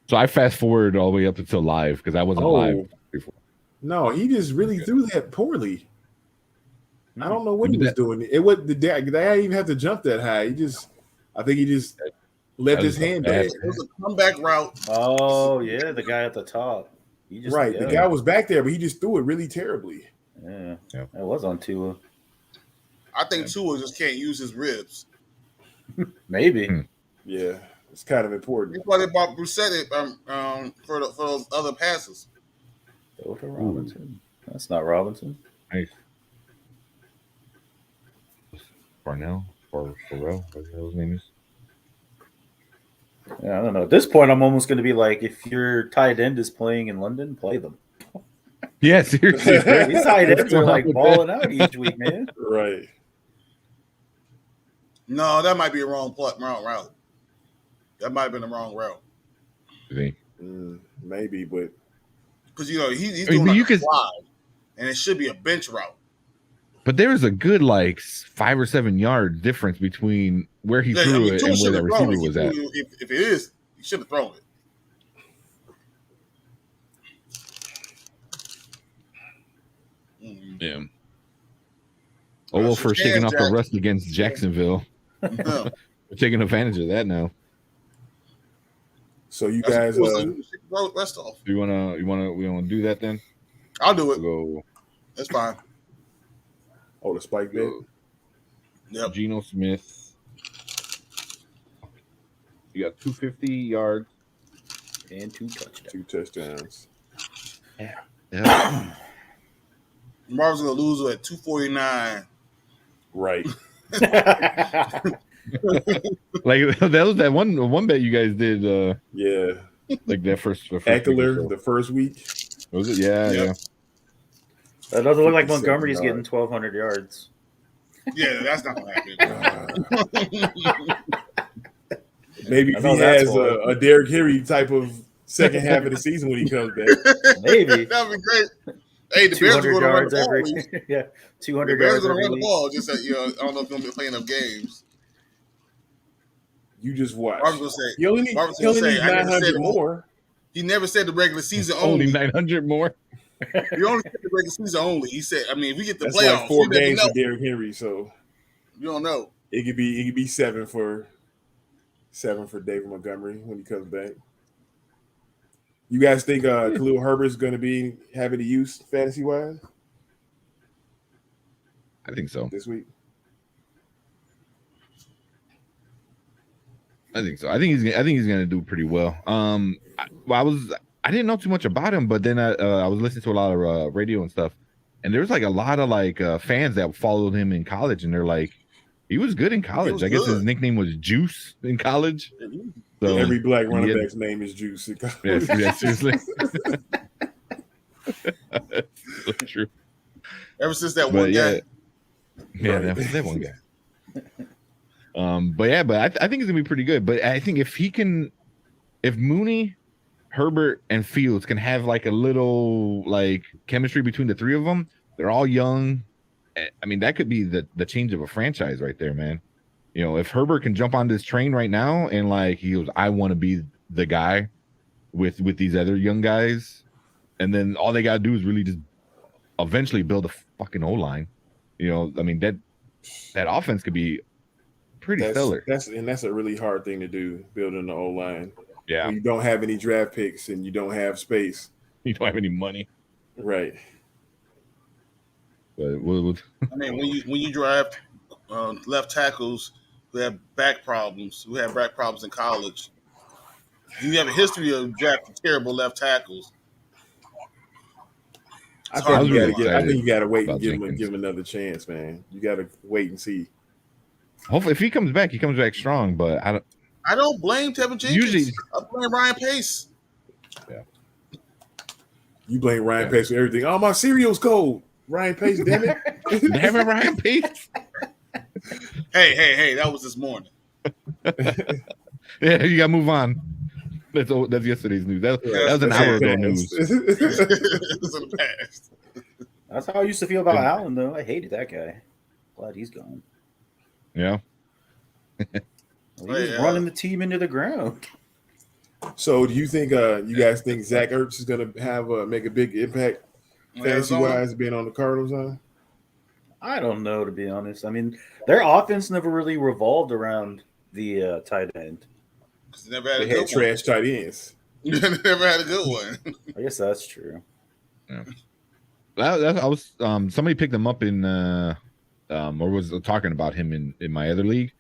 so I fast forward all the way up until live because I wasn't live before. No, he just really threw that poorly. I don't know what he was doing. It was the guy didn't even have to jump that high. I think he just left his hand back. It was a comeback route. Oh yeah, the guy at the top. The guy was back there, but he just threw it really terribly. Yeah. It was on Tua. I think Tua just can't use his ribs. Maybe. Yeah, it's kind of important. That's why they bought Brissett for those other passes. Go to Robinson. That's not Robinson. Nice. Farrell, whatever his name is. Yeah, I don't know. At this point, I'm almost going to be like, if your tight end is playing in London, play them. Yeah, seriously. These tight ends are like balling out each week, man. Right. No, that might be a wrong route. That might have been the wrong route. Maybe, but because he's doing like a slide, and it should be a bench route. But there is a good 5 or 7 yard difference between where he threw it and where the receiver was at. If it is, he should have thrown it. Yeah. Oh, well, for shaking off the rust against Jacksonville. We're taking advantage of that now. So you guys rest off. We wanna do that then? I'll do it. Go. That's fine. Oh, the spike bet. Yep. Gino Smith. You got 250 yards and 2 touchdowns. 2 touchdowns. Yeah. Marvin's gonna lose at 249. Right. Like that was that one bet you guys did. Yeah. Like that first Eckler, the first week. Was it? Yeah, yeah. That doesn't look like Montgomery's getting 1,200 yards. Yeah, that's not gonna happen. Maybe if he has a Derrick Henry type of second half of the season when he comes back. Maybe that'd be great. Hey, the Bears are going to run the ball. Yeah, 200 the Bears yards are going to run week. the ball. Just that, I don't know if they're going to be playing enough games. You just watch. Marvin's going to say, he only needs 900 more. He never said the regular season only. 900 more. He only said the regular season only. He said, I mean, if we get the That's playoffs, like 4 games for Derrick Henry, so you don't know. It could be 7 for David Montgomery when he comes back. You guys think Khalil Herbert is going to be having a use fantasy wise? I think so. This week. I think so. I think he's going to do pretty well. I didn't know too much about him, but then I was listening to a lot of radio and stuff, and there's like a lot of fans that followed him in college, and they're like, he was good in college. I guess his nickname was Juice in college. So, every black running back's name is Juice. Yeah, seriously. That's true. Ever since that one guy. Yeah, that one guy. But I think it's gonna be pretty good. But I think if Mooney, Herbert, and Fields can have like a little chemistry between the three of them, they're all young. I mean, that could be the change of a franchise right there, man. If Herbert can jump on this train right now and he goes, I want to be the guy with these other young guys, and then all they gotta do is really just eventually build a fucking O-line. I mean that offense could be pretty stellar. That's a really hard thing to do, building the O-line. Yeah. When you don't have any draft picks and you don't have space. You don't have any money. Right. But I mean, when you draft left tackles who have back problems, in college, you have a history of drafting terrible left tackles. I think you got to wait and give him another chance, man. You got to wait and see. Hopefully, if he comes back strong. But I don't blame Tevin Jenkins. Usually, I blame Ryan Pace. Yeah. You blame Ryan Pace for everything. Oh, my cereal's cold. Ryan Pace, damn it. Damn it, Ryan Pace. Hey, that was this morning. Yeah, you gotta move on. That's yesterday's news. That was an hour ago news. It's in the past. That's how I used to feel about Allen, though. I hated that guy. Glad he's gone. Yeah. He was running the team into the ground. So, do you think you guys think Zach Ertz is going to have make a big impact fantasy-wise being on the Cardinals? Huh? I don't know, to be honest. I mean, their offense never really revolved around the tight end. They never had a They good had trash tight ends. They never had a good one. I guess that's true. Yeah. I was somebody picked him up in or was talking about him in my other league,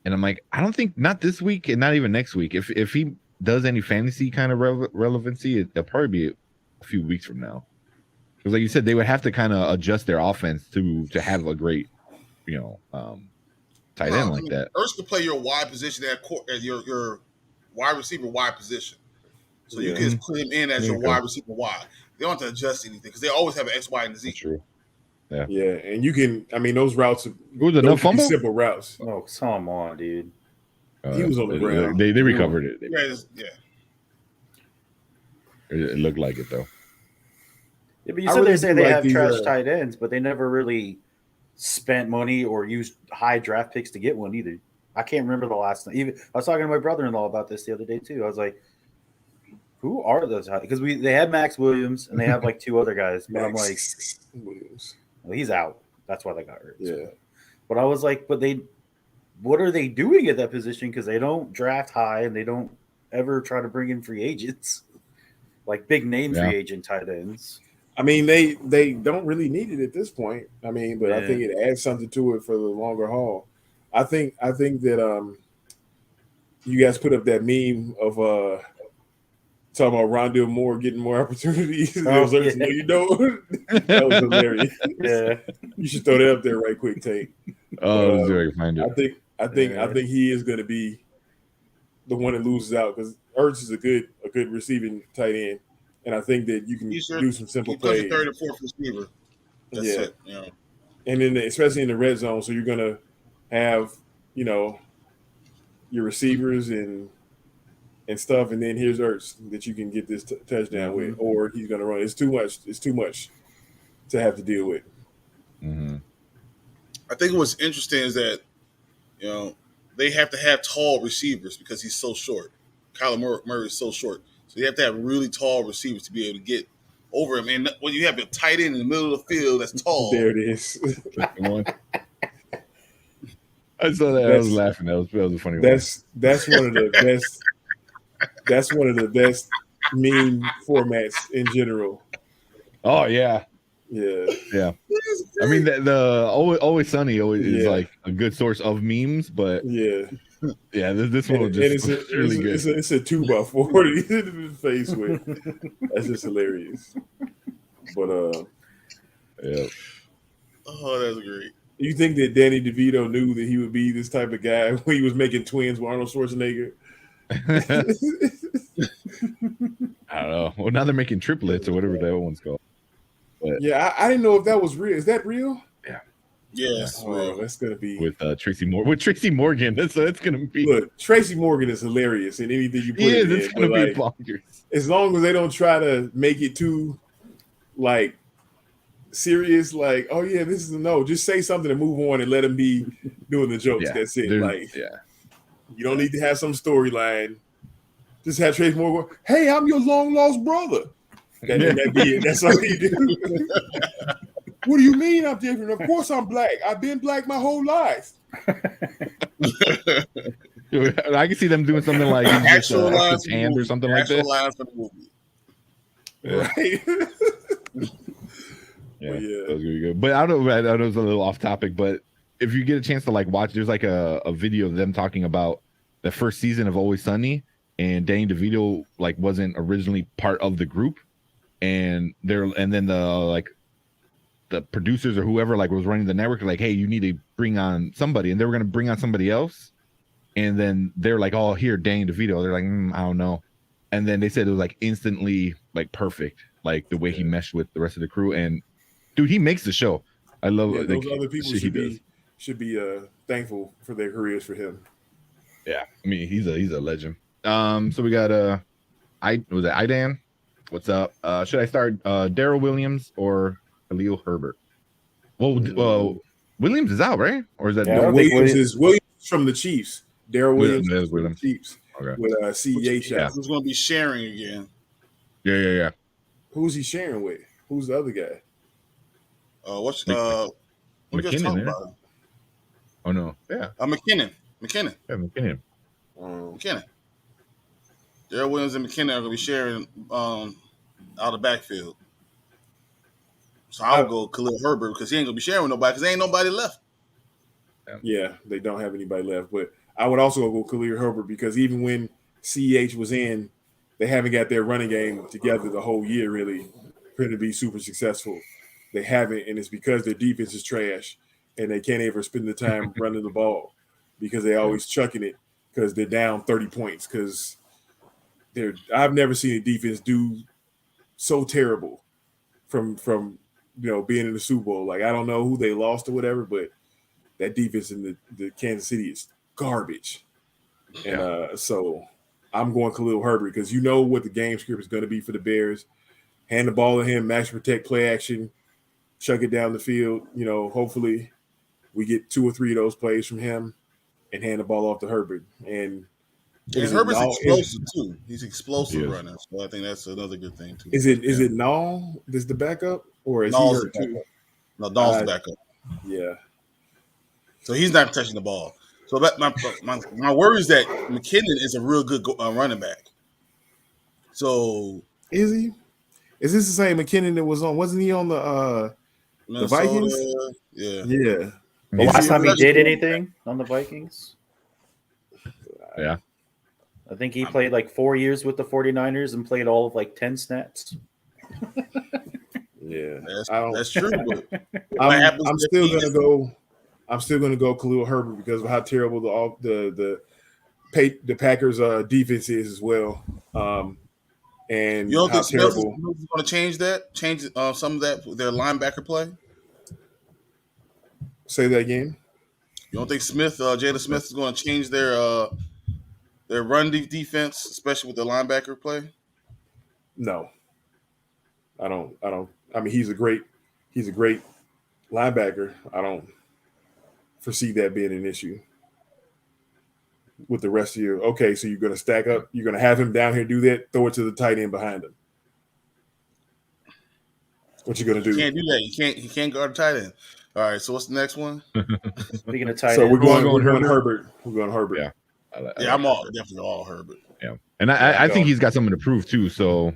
and I'm like, I don't think not this week and not even next week. If he does any fantasy kind of relevancy, it'll probably be a few weeks from now. Because like you said, they would have to kind of adjust their offense to have a great, tight end like that. Ertz can play your wide position at your wide receiver wide position. So you can just put him in as your wide receiver wide. They don't have to adjust anything because they always have an X, Y, and Z. That's true. Yeah. Yeah, and you can. I mean, those routes. Was it no fumble? Simple routes. Oh, come on, dude. He was on the ground. They recovered it. Yeah. It looked like it though. Yeah, but you said they say they have trash tight ends, but they never really spent money or used high draft picks to get one either. I can't remember the last time. Even I was talking to my brother-in-law about this the other day too. I was like, "Who are those?" Because they had Max Williams and they have like two other guys. But I'm like, Williams. Well, he's out. That's why they got hurt. Yeah. But I was like, what are they doing at that position? Because they don't draft high and they don't ever try to bring in free agents, like big name free agent tight ends. I mean, they don't really need it at this point. I mean, but I think it adds something to it for the longer haul. I think that you guys put up that meme of talking about Rondale Moore getting more opportunities. No, you don't. That was hilarious. Yeah, you should throw that up there right quick, Tank. Oh, I can find it. I think he is going to be the one that loses out because Ertz is a good receiving tight end, and I think that you can do some simple plays. Third or fourth receiver. That's it. Yeah. And then especially in the red zone, so you're going to have your receivers and stuff, and then here's Ertz that you can get this touchdown with, or he's going to run. It's too much to have to deal with. Mm-hmm. I think what's interesting is that they have to have tall receivers because he's so short. Kyler Murray is so short, so you have to have really tall receivers to be able to get over him. And when you have a tight end in the middle of the field that's tall, there it is. I saw that. I was laughing. That was a funny one. That's one of the best. That's one of the best meme formats in general. Oh yeah. Yeah. I mean, the Always Sunny is like a good source of memes, but this one was just really good. It's a 2x4 that he's in his face with. That's just hilarious. But oh, that's great. You think that Danny DeVito knew that he would be this type of guy when he was making twins with Arnold Schwarzenegger? I don't know. Well, now they're making triplets or whatever that one's called. But, I didn't know if that was real. Is that real? Yeah. Yes. That's gonna be with Tracy Morgan. That's gonna be. Look, Tracy Morgan is hilarious in anything you put in. It's gonna be bonkers. As long as they don't try to make it too serious, like, oh yeah, this is just say something and move on and let them be doing the jokes. That's it. You don't need to have some storyline. Just have Tracy Morgan go, hey, I'm your long lost brother. That be it. That's all you do. What do you mean I'm different? Of course I'm black. I've been black my whole life. I can see them doing something like actual his hand or something like that. Lines for the movie. Right. That was really good. But I know it's a little off topic, but if you get a chance to watch, there's a video of them talking about the first season of Always Sunny, and Danny DeVito wasn't originally part of the group, and then the producers or whoever was running the network hey, you need to bring on somebody, and they were going to bring on somebody else, and then they're oh, here, Danny DeVito. They're I don't know, and then they said it was instantly perfect. like the way he meshed with the rest of the crew. And dude, he makes the show. I love Yeah, like, those other people shit he should be thankful for their careers for him. Yeah, I mean he's a legend. So we got Idan. What's up? Should I start Daryl Williams or Khalil Herbert? Well, Williams is out, right? Or is that Yeah, Williams is from the Chiefs. Daryl Williams is from the Chiefs. Okay. With CEH. Yeah. Who's going to be sharing again? Yeah. Who's he sharing with? Who's the other guy? What you guys talking about? Oh no, yeah. McKinnon. Yeah, McKinnon. McKinnon. Daryl Williams and McKinnon are going to be sharing out of the backfield. So I'll go Khalil Herbert because he ain't going to be sharing with nobody because there ain't nobody left. Yeah, they don't have anybody left. But I would also go Khalil Herbert because even when CEH was in, they haven't got their running game together the whole year, really, for them to be super successful. They haven't, and it's because their defense is trash, and they can't ever spend the time running the ball because they always chucking it because they're down 30 points. Because I've never seen a defense do so terrible from being in the Super Bowl. Like, I don't know who they lost or whatever, but that defense in the Kansas City is garbage. And so I'm going Khalil Herbert because you know what the game script is going to be for the Bears. Hand the ball to him, match protect, play action, chuck it down the field. Hopefully we get 2 or 3 of those plays from him and hand the ball off to Herbert. And Herbert's explosive too. He's explosive runner. So I think that's another good thing too. Is it Nall? Is the backup or is Nall's he hurt too? No, Nall's the backup. Yeah. So he's not touching the ball. So that my worry is that McKinnon is a real good running back. So is he? Is this the same McKinnon that was on? Wasn't he on the Vikings? Yeah. Yeah. The last time he did anything on the Vikings? Yeah. I think he played like 4 years with the 49ers and played all of like 10 snaps. Yeah. That's true. But I'm still gonna go Khalil Herbert because of how terrible the Packers defense is as well. And you don't think Smith is terrible. going to change some of that their linebacker play? Say that again. You don't think Jada Smith is going to change their run defense, especially with the linebacker play? No, I don't. I mean, he's a great linebacker. I don't foresee that being an issue with the rest of you. Okay, so you're going to stack up. You're going to have him down here do that. Throw it to the tight end behind him. What you going to do? You can't do that. He can't guard a tight end. All right. So what's the next one? Speaking of tight so end, we're going Herbert. We're going Herbert. Yeah. I'm definitely all Herbert. Yeah, and I think he's got something to prove too. So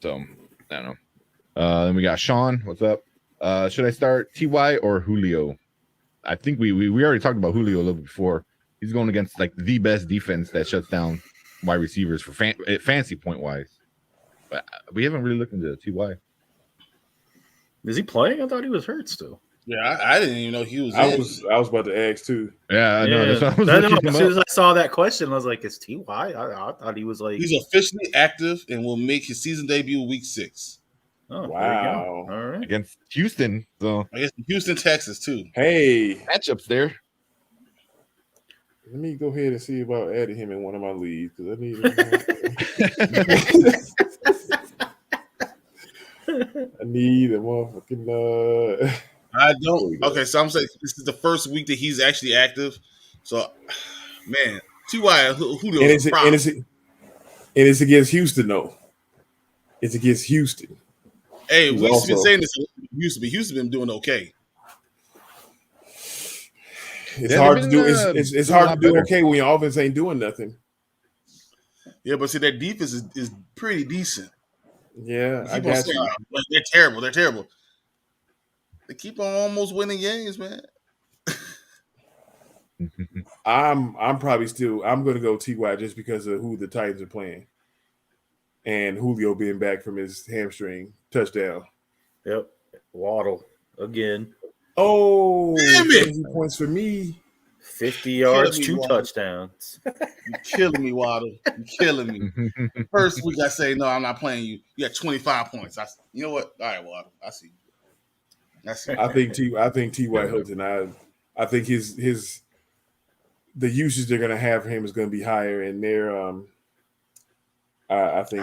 I don't know. Then we got Sean. What's up? Should I start Ty or Julio? I think we already talked about Julio a little bit before. He's going against like the best defense that shuts down wide receivers for fancy point wise. But we haven't really looked into Ty. Is he playing? I thought he was hurt still. Yeah, I didn't even know he was. I was about to ask too. Yeah, I know. As soon as I saw that question, I was like, "Is Ty?" I thought he was like. He's officially active and will make his season debut week 6. Oh, wow! All right, against Houston. So I guess Houston, Texas too. Hey, matchups there. Let me go ahead and see about adding him in one of my leagues because I need. I need a motherfucking. I don't. Okay, so I'm saying this is the first week that he's actually active. So, man, Ty Julio. And it's against Houston though. It's against Houston. Hey, we've been saying this. Houston been doing okay. It's hard to do. It's hard to do okay when your offense ain't doing nothing. Yeah, but see, their defense is pretty decent. Yeah, I got you. Like, they're terrible. They're terrible. They keep on almost winning games, man. I'm probably still. I'm going to go Ty just because of who the Titans are playing, and Julio being back from his hamstring touchdown. Yep, Waddle again. Oh, damn it! 30 points for me. 50 yards, me, 2 Waddle. touchdowns. You're killing me, Waddle. You're killing me. First week I say, no, I'm not playing you. You got 25 points. You know what? All right, Waddle. I see. I think T.Y. Hilton. I think the usage they're going to have for him is going to be higher, and they're I think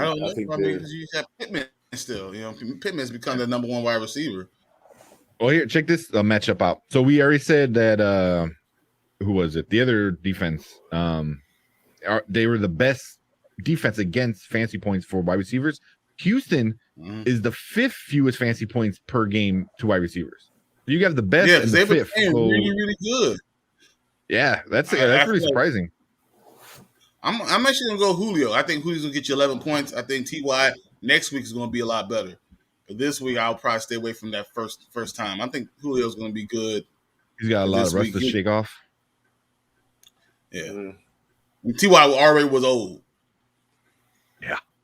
because you have Pittman still. You know, Pittman's become the number 1 wide receiver. Well, here, check this matchup out. So we already said that who was it? The other defense. They were the best defense against fancy points for wide receivers. Houston is the 5th fewest fancy points per game to wide receivers. You have the best and the 5th. So, really, really good. Yeah, that's really surprising. I'm actually gonna go Julio. I think Julio's gonna get you 11 points. I think Ty next week is gonna be a lot better. But this week I'll probably stay away from that first time. I think Julio's gonna be good. He's got a lot of rust to shake off. Yeah. Ty already was old.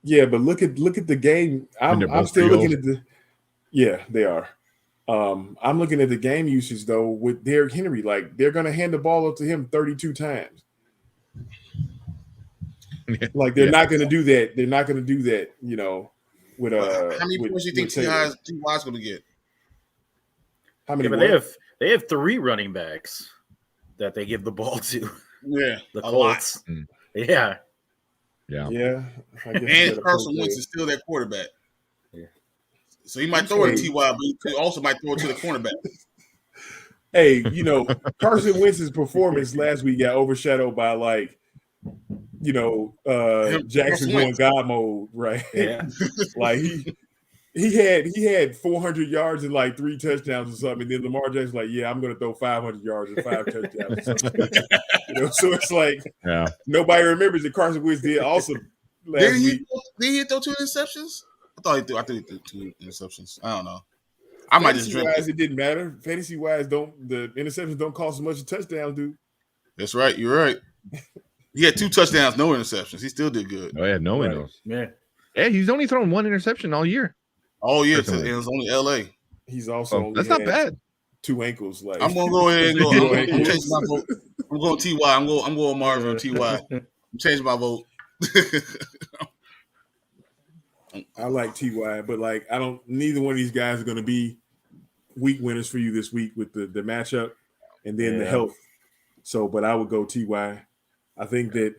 Yeah, but look at the game. I'm still looking at the. Yeah, they are. I'm looking at the game usage though with Derrick Henry. Like they're going to hand the ball up to him 32 times. Like they're not going to do that. They're not going to do that. You know, with how many points do you think Ty's going to get? How many? Yeah, but they have 3 running backs that they give the ball to. Yeah, the Colts. Yeah. And Carson Wentz is still their quarterback. Yeah. So he might throw it to Ty, but he also might throw it to the cornerback. Hey, you know, Carson Wentz's performance last week got overshadowed by Jackson going God mode, right? Yeah. Like he had 400 yards and like 3 touchdowns or something, and then Lamar Jackson's like, yeah, I'm going to throw 500 yards and 5 touchdowns or something. So it's like nobody remembers that Carson Wentz did also last week. Did he throw 2 interceptions? I thought he threw 2 interceptions. I don't know. I might just drink it. It didn't matter. Fantasy wise, the interceptions don't cost as much as touchdowns do. That's right. You're right. He had 2 touchdowns, no interceptions. He still did good. Oh yeah, no right. windows. Yeah. Yeah, he's only thrown 1 interception all year. Oh yeah, it was only LA. He's also that's not bad. 2 ankles. Like I'm gonna go ahead and go. I'm changing my vote. I'm going Ty. I'm going Marvin Ty. I'm changing my vote. I like Ty, but like neither one of these guys are going to be week winners for you this week with the matchup and then the health. So, but I would go Ty. I think that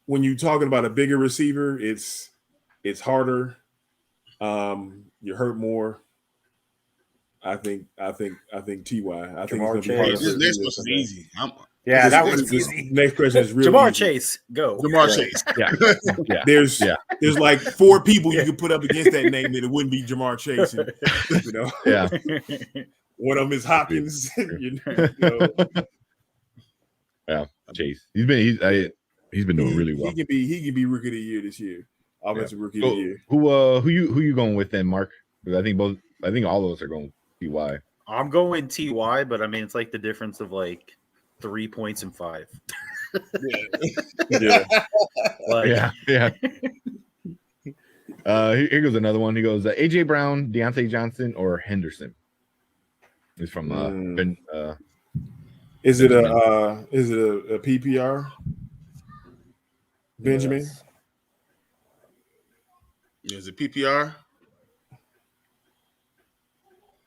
when you're talking about a bigger receiver, it's harder. You hurt more. I think Ty. I think it's going to be harder. This next question is easy. That was easy. Next question is really Jamar easy. Chase, go. Jamar Chase. Yeah. There's like 4 people you could put up against that name that it wouldn't be Jamar Chase. And, you know. Yeah. One of them is Hopkins. Yeah, Chase. He's been doing really well. He can be rookie of the year this year. Offensive rookie of the year. Who you going with then, Mark? Because I think all of us are going Ty. I'm going Ty, but I mean it's like the difference of like 3 points and 5. Yeah. Yeah. Here goes another one. He goes AJ Brown, Deontay Johnson, or Henderson. He's from Ben. Is it a PPR? Benjamin? Is it PPR?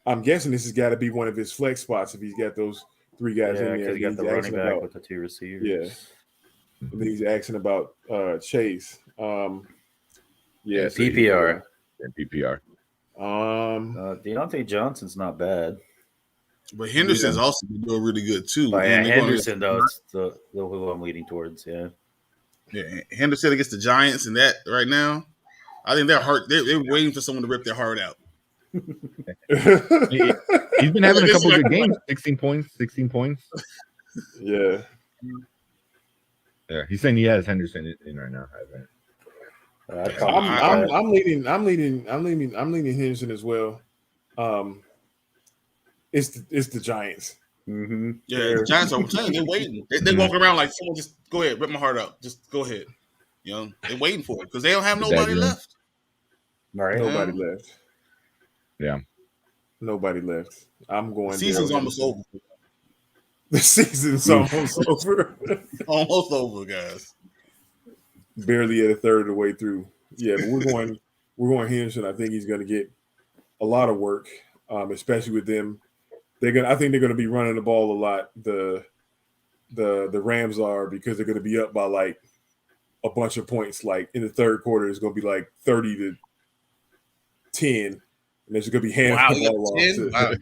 I'm guessing this has got to be one of his flex spots if he's got those 3 guys in there. Because he got the running back with the 2 receivers. Yeah. And then he's asking about Chase. PPR. PPR. Deontay Johnson's not bad. But Henderson's also been doing really good too. But Henderson though, it's the who I'm leading towards. Yeah. Henderson against the Giants and that right now, I think they're hurt. They're waiting for someone to rip their heart out. He's been having a couple of good games. 16 points. Yeah. Yeah. He's saying he has Henderson in right now. I'm leaning Henderson as well. It's the Giants. Mm-hmm. Yeah, the Giants are saying they're waiting. They walking around like someone just go ahead, rip my heart out. Just go ahead. You know, they're waiting for it because they don't have nobody left. Right. Nobody left. Yeah. Nobody left. I'm going. The season's almost over. The season's almost over. Almost over, guys. Barely at a third of the way through. Yeah, but we're going Henderson. I think he's going to get a lot of work, especially with them. I think they're going to be running the ball a lot. The Rams are, because they're going to be up by like a bunch of points. Like in the third quarter, it's going to be like 30-10, and they're just going to be handing the ball off. Wow.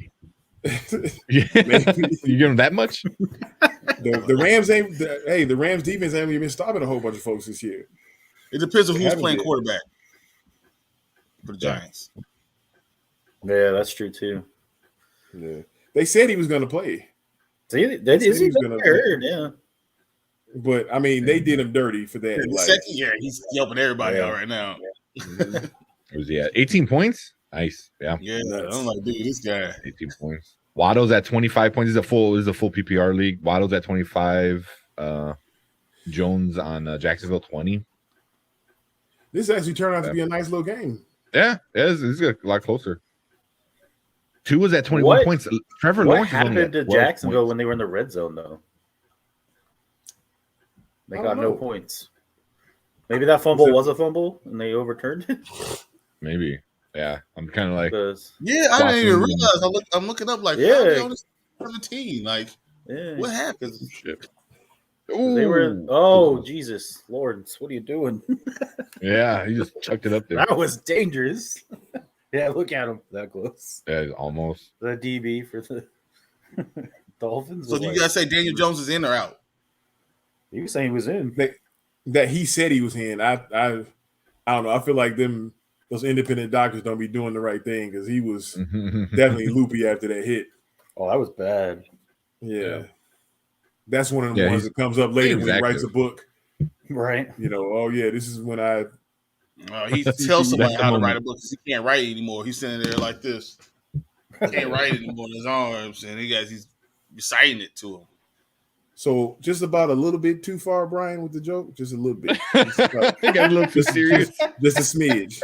You give them that much? The Rams the Rams defense haven't even been stopping a whole bunch of folks this year. It depends on who's playing quarterback for the Giants. Yeah, that's true too. Yeah, they said he was going to play. See, that is heard, yeah. But I mean, they did him dirty for that. He's helping everybody out right now. It was 18 points. Nice, yeah. Yeah, I'm like, dude, this guy. 18 points. Waddle's at 25 points. This is a full PPR league. Waddle's at 25. Jones on Jacksonville 20. This actually turned out to be a nice little game. Yeah, it's a lot closer. Two was at 21 points. Trevor Lawrence happened to Jacksonville when they were in the red zone, though? They got no points. Maybe that fumble was a fumble and they overturned it. Maybe. Yeah, I'm kind of like. I didn't even realize. I'm looking up like, on this 17. Like, what happened? Shit. They were. Jesus, Lawrence, what are you doing? Yeah, he just chucked it up there. That was dangerous. Yeah, look at him that close. Yeah, almost. The DB for the Dolphins. So do you guys say Daniel Jones is in or out? He was saying he was in. That he said he was in. I don't know. I feel like those independent doctors don't be doing the right thing, because he was definitely loopy after that hit. Oh, that was bad. Yeah. That's one of the ones that comes up later when he writes a book. Right. This is when I. He tells somebody how to write a book because he can't write anymore. He's sitting there like this. He can't write anymore in his arms, and he's reciting it to him. So just about a little bit too far, Brian, with the joke? Just a little bit. I got a little too serious. Just a smidge.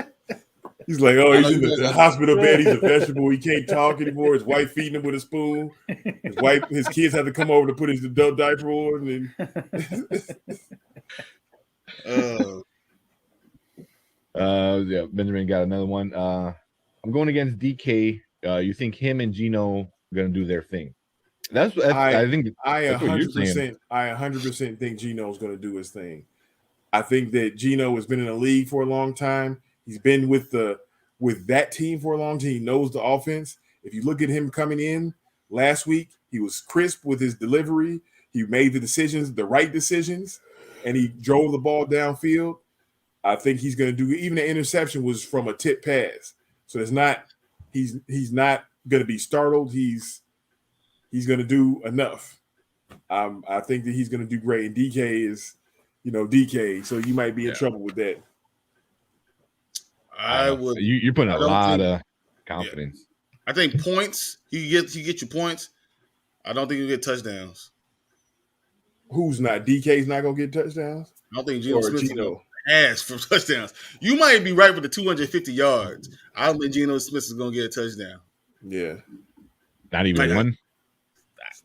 He's like, he's in the hospital bed. He's a vegetable. He can't talk anymore. His wife feeding him with a spoon. His kids have to come over to put his adult diaper on. Benjamin got another one. I'm going against DK. You think him and Gino going to do their thing? I think I 100% think Gino's going to do his thing. I think that Gino has been in the league for a long time. He's been with that team for a long time. He knows the offense. If you look at him coming in last week, he was crisp with his delivery. He made the right decisions, and he drove the ball downfield. I think he's going to do. Even the interception was from a tip pass, so it's not. He's not going to be startled. He's going to do enough. I think that he's going to do great. And DK is, DK. So you might be in trouble with that. I would. You're putting a lot of confidence. Yeah. I think points. He get you points. I don't think you get touchdowns. Who's not? DK's not gonna get touchdowns. I don't think Gino Smith ass for touchdowns. You might be right with the 250 yards. I don't think Gino Smith is gonna get a touchdown. Yeah, not even one.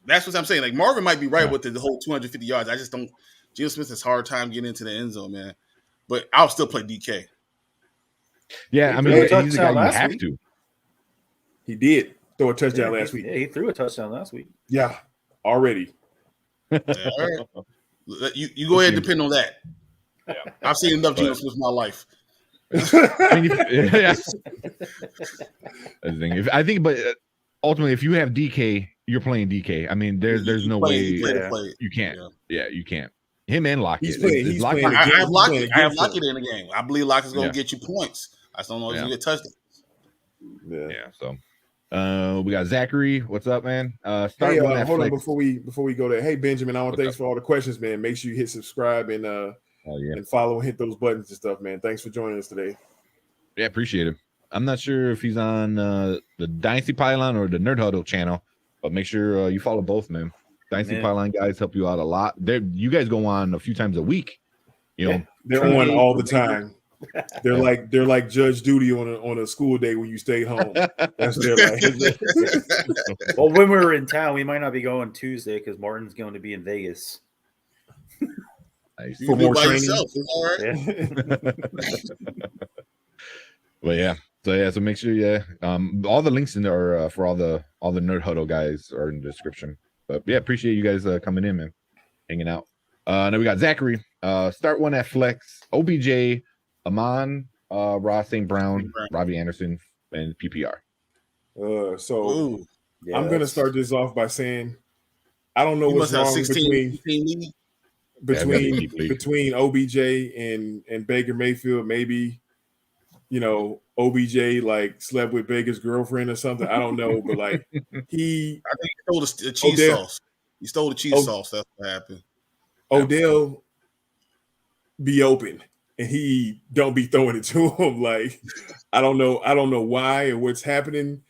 That's what I'm saying. Like Marvin might be right with the whole 250 yards. I just don't. Gino Smith has a hard time getting into the end zone, man. But I'll still play DK. Yeah, I mean, he's the guy you have to. He did throw a touchdown last week. Yeah, he threw a touchdown last week. Yeah, already. All right. You go ahead and depend on that. Yeah. I've seen enough Gino Smith in my life. I mean, I think, but ultimately, if you have DK, you're playing DK. I mean, there's no way you can't. Yeah, you can't. Him and Lockett. I have Lockett in the game. I believe Lockett's going to get you points. I just don't know if you get touchdowns. Yeah. So, we got Zachary. What's up, man? Hold on before we go there. Hey, Benjamin, I want to thanks for all the questions, man. Make sure you hit subscribe and and follow and hit those buttons and stuff, man. Thanks for joining us today. Yeah, appreciate it. I'm not sure if he's on the Dynasty Pylon or the Nerd Huddle channel, but make sure you follow both, man. Dynasty Pylon guys help you out a lot. You guys go on a few times a week. You know, they're on all the time. They're like Judge Judy on a school day when you stay home. That's what they're like. Well, when we're in town, we might not be going Tuesday because Martin's going to be in Vegas. Nice. You For can do it more by training. yourself. It's all right. Yeah. But yeah, so make sure all the links in there are for all the Nerd Huddle guys are in the description. But yeah, appreciate you guys coming in, man, hanging out. Now we got Zachary. Start one at flex. OBJ, Amon, Ross St. Brown, Robbie Anderson, and PPR. So Yeah, I'm gonna start this off by saying I don't know You what's must have wrong 16 between OBJ and Baker Mayfield. Maybe, OBJ like slept with Baker's girlfriend or something. I don't know, but like I think he stole the cheese sauce. He stole the cheese sauce. That's what happened. Odell be open and he don't be throwing it to him. Like I don't know why or what's happening.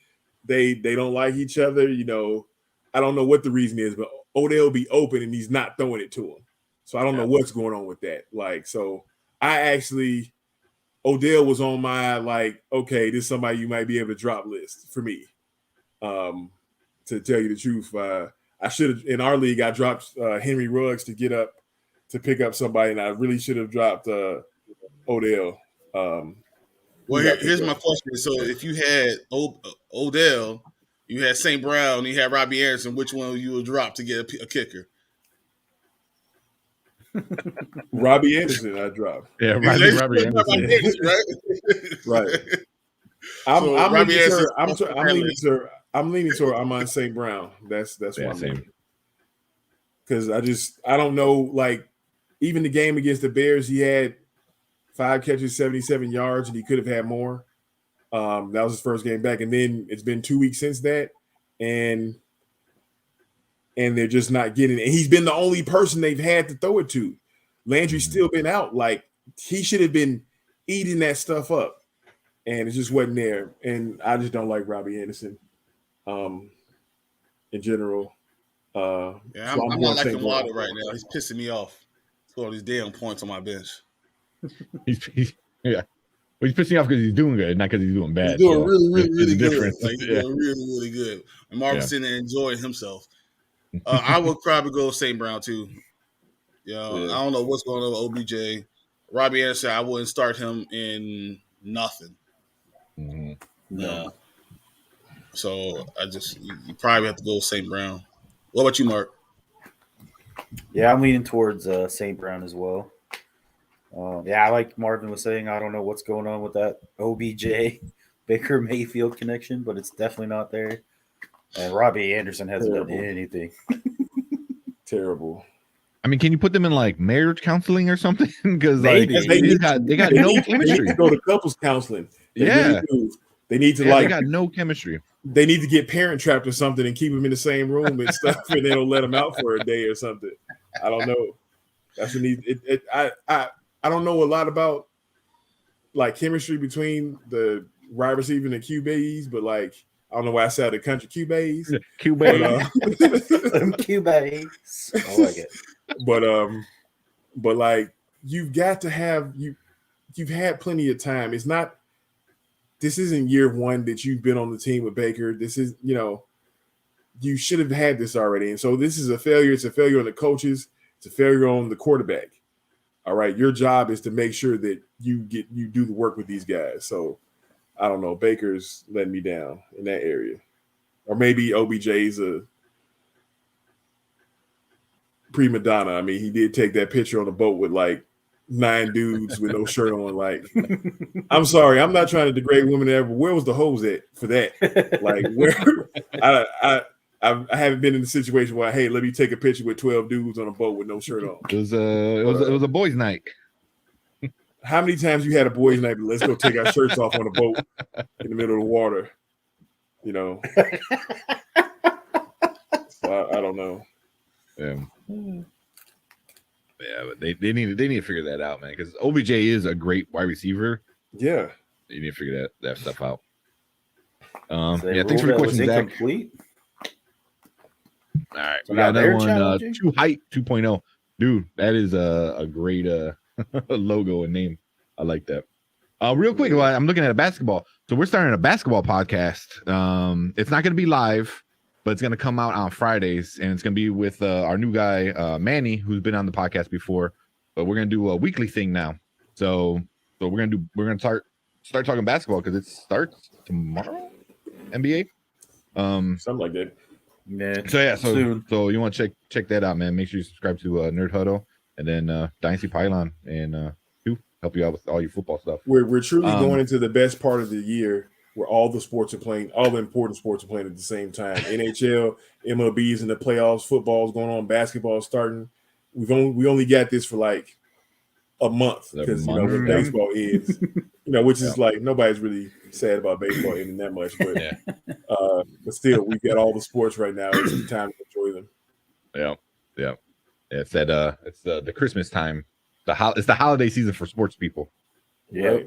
They don't like each other. I don't know what the reason is, but Odell be open and he's not throwing it to him. So I don't know what's going on with that. Like, so Odell was on my okay, this is somebody you might be able to drop list for me. To tell you the truth, I should have in our league. I dropped Henry Ruggs to get up to pick up somebody, and I really should have dropped Odell. Well, here's my question. So, if you had Odell, you had St. Brown, and you had Robbie Anderson, which one you would drop to get a kicker? Robbie Anderson, I dropped. Yeah, Robbie Anderson. Right. I'm leaning toward Amon St. Brown. That's what I'm leaning. Because I don't know, like, even the game against the Bears, he had 5 catches, 77 yards, and he could have had more. That was his first game back. And then it's been 2 weeks since that. And they're just not getting it. And he's been the only person they've had to throw it to. Landry's still been out. Like, he should have been eating that stuff up. And it just wasn't there. And I just don't like Robbie Anderson in general. I'm not liking Waddle right now. He's pissing me off. He's got all these damn points on my bench. He's pissing me off because he's doing good, not because he's doing bad. He's doing really good. Like, he's doing really good. And Marvin's sitting there enjoying himself. I would probably go St. Brown too. I don't know what's going on with OBJ. Robbie Anderson, I wouldn't start him in nothing. Mm-hmm. No. So you probably have to go St. Brown. What about you, Mark? Yeah, I'm leaning towards St. Brown as well. Like Marvin was saying, I don't know what's going on with that OBJ Baker Mayfield connection, but it's definitely not there. And Robbie Anderson hasn't done anything. Terrible. I mean, can you put them in like marriage counseling or something? Because they got no chemistry. They need to go to couples counseling. They need to they got no chemistry. They need to get Parent Trapped or something and keep them in the same room and stuff, and they don't let them out for a day or something. I don't know. That's what needs. I don't know a lot about like chemistry between the wide receiver and the QBs, but like I don't know why I said the country QBs. QBs. I like it. But like you've got to have you've had plenty of time. This isn't year one that you've been on the team with Baker. This is, you should have had this already. And so this is a failure. It's a failure on the coaches. It's a failure on the quarterback. All right. Your job is to make sure that you do the work with these guys. So I don't know. Baker's letting me down in that area. Or maybe OBJ's a prima donna. I mean, he did take that picture on the boat with like 9 dudes with no shirt on. Like, I'm sorry, I'm not trying to degrade women ever. Where was the hose at for that? Like, where I haven't been in the situation where, hey, let me take a picture with 12 dudes on a boat with no shirt on. It was a boys' night. How many times you had a boys' night? Let's go take our shirts off on a boat in the middle of the water. So I don't know. Yeah, but they need to figure that out, man. Because OBJ is a great wide receiver. Yeah, you need to figure that stuff out. Thanks for the question, Zach. Incomplete? All right, we got another one. True Height 2.0, dude. That is a great logo and name. I like that. Real quick, while I'm looking at a basketball. So we're starting a basketball podcast. It's not going to be live, but it's going to come out on Fridays, and it's going to be with our new guy Manny, who's been on the podcast before. But we're going to do a weekly thing now. So we're going to start talking basketball because it starts tomorrow. NBA, something like that. Yeah. So you want to check that out, man. Make sure you subscribe to Nerd Huddle and then Dynasty Pylon and help you out with all your football stuff. We're truly going into the best part of the year where all the sports are playing, all the important sports are playing at the same time. NHL, MLB's in the playoffs, football's going on, basketball's starting. We only got this for like a month because when baseball is, which is like nobody's really sad about baseball ending that much, but still we got all the sports right now. It's the time to enjoy them. Yeah. It's that it's the Christmas time. It's the holiday season for sports people. Yeah.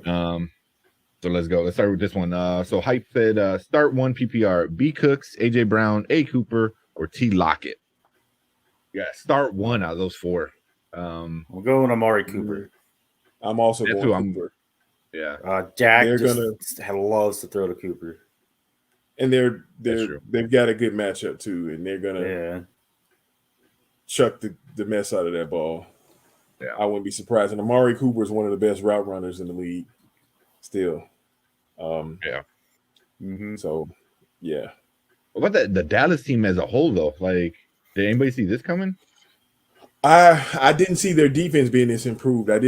So let's go. Let's start with this one. So Hype said start 1 PPR: B Cooks, AJ Brown, A Cooper, or T Lockett. Yeah, start one out of those four. We'll go with Amari Cooper. I'm also going Cooper. Yeah. Jack loves to throw to Cooper. And they've got a good matchup too, and they're gonna chuck the mess out of that ball. Yeah. I wouldn't be surprised. And Amari Cooper is one of the best route runners in the league still. So yeah. What about the Dallas team as a whole though? Like, did anybody see this coming? I didn't see their defense being this improved. I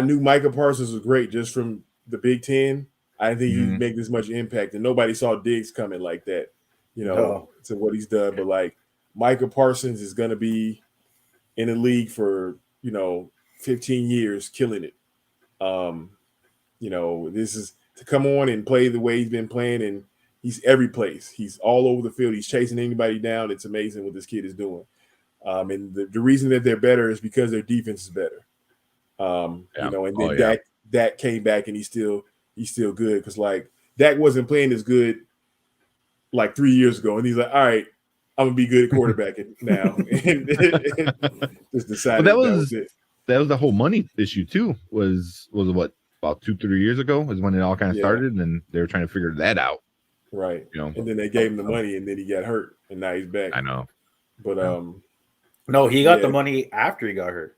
knew Micah Parsons was great just from the Big Ten. I didn't think he'd make this much impact, and nobody saw Diggs coming like that, to what he's done. But like Micah Parsons is going to be in the league for 15 years, killing it. This is to come on and play the way he's been playing, and he's every place. He's all over the field. He's chasing anybody down. It's amazing what this kid is doing. And the reason that they're better is because their defense is better. And then Dak came back and he's still good because like Dak wasn't playing as good like 3 years ago, and he's like, all right, I'm gonna be good at quarterbacking now, and just decided that was it. That was the whole money issue too. Was what, about 2-3 years ago is when it all kind of started, and they were trying to figure that out. Right. And then they gave him the money, and then he got hurt, and now he's back. I know. But no, he got the money after he got hurt.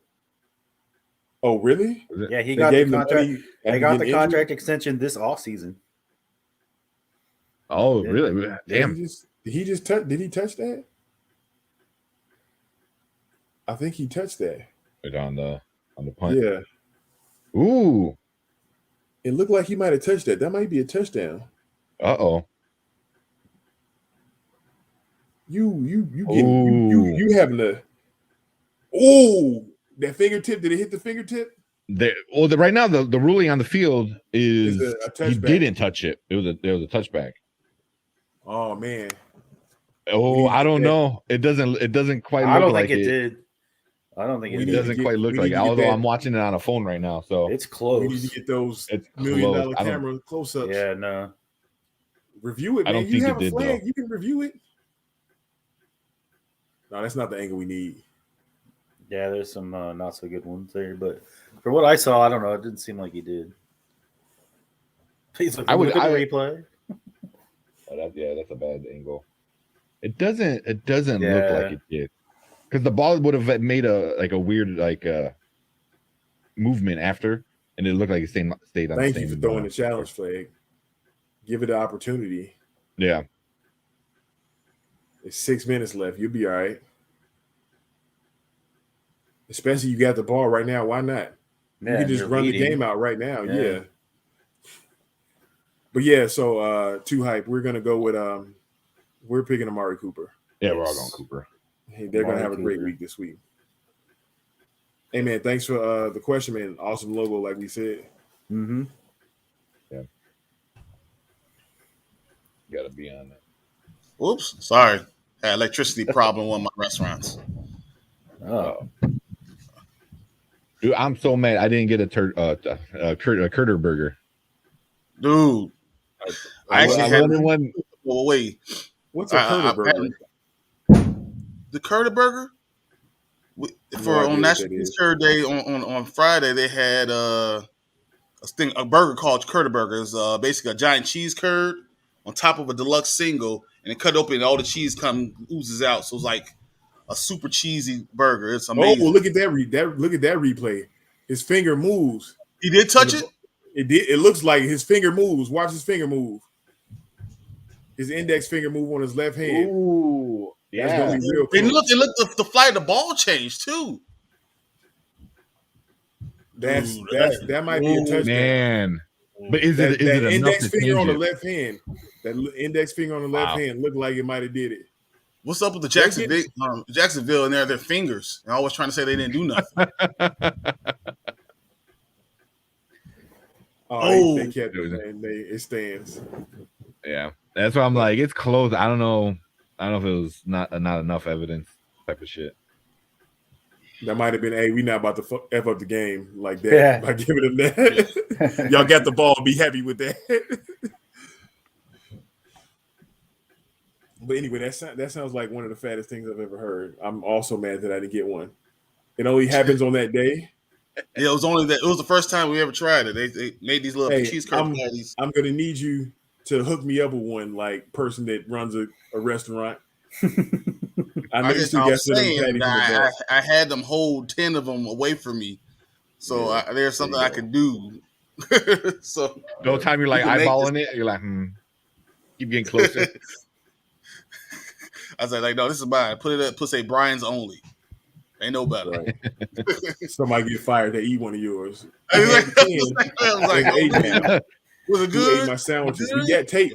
Oh, really? Yeah, he got the contract. They got the contract extension this offseason. Oh, really? Damn. Did he touch that? I think he touched that. On the punt. Yeah. Ooh. It looked like he might have touched that. That might be a touchdown. Uh-oh. You having a that fingertip, did it hit the fingertip? Right now the ruling on the field is he didn't touch it. It was a touchback. Oh man. I don't know. It doesn't quite look like it. I don't think it did. I don't think it doesn't quite look like it. Although I'm watching it on a phone right now, so it's close. We need to get those $1 million camera close-ups. Yeah, no. Review it, man. I don't think you have it a did, flag. though. You can review it. No, that's not the angle we need. Yeah, there's some not so good ones there, but for what I saw, I don't know. It didn't seem like he did. Please look at the replay. That's a bad angle. It doesn't look like it did, because the ball would have made a weird movement after, and it looked like it stayed on. Thank you for throwing the challenge flag. Give it an opportunity. Yeah. It's 6 minutes left. You'll be all right. Especially you got the ball right now. Why not? You can just run the game out right now. Yeah. But yeah, so too hype. We're gonna go with we're picking Amari Cooper. Yeah, we're all going Cooper. Hey, they're gonna have a great week this week. Hey man, thanks for the question, man. Awesome logo, like we said. Mm-hmm. Yeah. Gotta be on that. Oops, sorry. Had electricity problem in one of my restaurants. Oh. Dude, I'm so mad I didn't get a Curter burger. Dude. I actually had one. Oh, wait. What's a Curter burger? The Curter burger? On National Curter Day on Friday, they had a burger called Curd Burger. It's basically a giant cheese curd on top of a deluxe single, and it cut open and all the cheese oozes out. So it's like a super cheesy burger. It's amazing. Oh, well, look at that replay. His finger moves. He did touch it? It did. It looks like his finger moves. Watch his finger move. His index finger move on his left hand. Ooh, yeah. That's gonna be real And close. look, the flight of the ball changed too. That might be a touchdown. Man. But is it that enough index to finger change on the it? left hand? That index finger on the left hand looked like it might have did it. What's up with the Jacksonville and their fingers? And always trying to say they didn't do nothing. They kept it, man. It stands. Yeah, that's why I'm like, it's close. I don't know if it was not enough evidence type of shit. That might have been, hey, we not about to F up the game like that by giving them that. Y'all got the ball. Be happy with that. But anyway, that sounds like one of the fattest things I've ever heard. I'm also mad that I didn't get one. It only happens on that day. Yeah, it was only that. It was the first time we ever tried it. They made these little cheese curd patties. I'm gonna need you to hook me up with one, like person that runs a restaurant. I had them hold 10 of them away from me, so there's something I could do. So the whole time you're like eyeballing it, you're like, keep getting closer. I was like, no, this is mine. Put it up. Say Brian's only. Ain't no better. Right. Somebody get fired. They eat one of yours. I was like, hey, was it good? Ate my sandwiches. We got tape.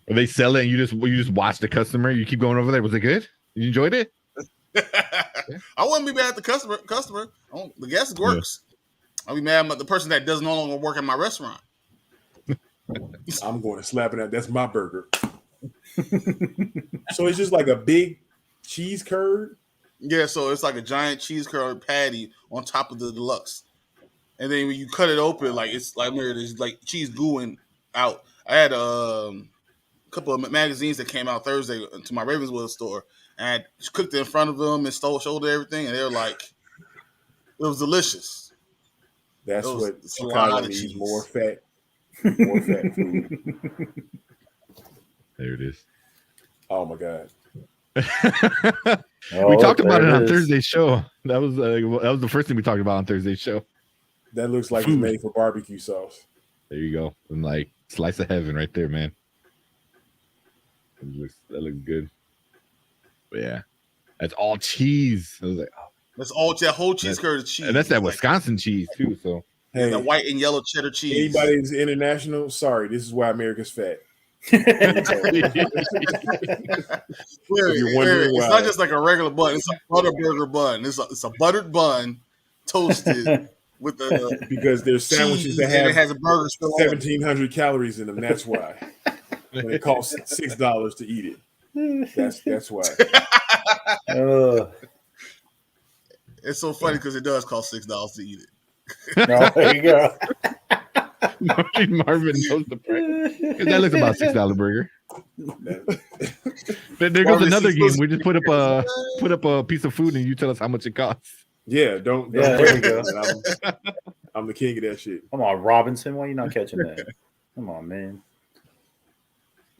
Or they sell it and you just watch the customer. You keep going over there. Was it good? You enjoyed it? I wouldn't be mad at the customer. The guest works. I'll be mad at the person that does no longer work in my restaurant. I'm going to slap it out. That's my burger. So it's just like a big cheese curd. Yeah, so it's like a giant cheese curd patty on top of the deluxe, and then when you cut it open, like it's like there's like cheese gooing out. I had a couple of magazines that came out Thursday to my Ravenswood store, and I cooked it in front of them and showed everything, and they were like, it was delicious. That's what Chicago needs: more fat food. There it is. Oh my God. We talked about it on Thursday's show. That was the first thing we talked about on Thursday's show. That looks like it's made for barbecue sauce. There you go. And like slice of heaven right there, man. That looks good. But yeah, that's all cheese. I was like, that's all that whole cheese curd is cheese, and that's that Wisconsin cheese too. So the white and yellow cheddar cheese. Anybody who's international, sorry, this is why America's fat. It's not just like a regular bun; it's a butter burger bun. It's a buttered bun, toasted with the because there's sandwiches that have it has a burger 1,700 calories in them. That's why. When it costs $6 to eat it, that's why. It's so funny because it does cost $6 to eat it. No, there you go. Marvin knows the price. That looks about $6 burger. But there goes another game. We just put up a piece of food and you tell us how much it costs. Yeah, don't there we go. I'm the king of that shit. Come on, Robinson. Why are you not catching that? Come on, man.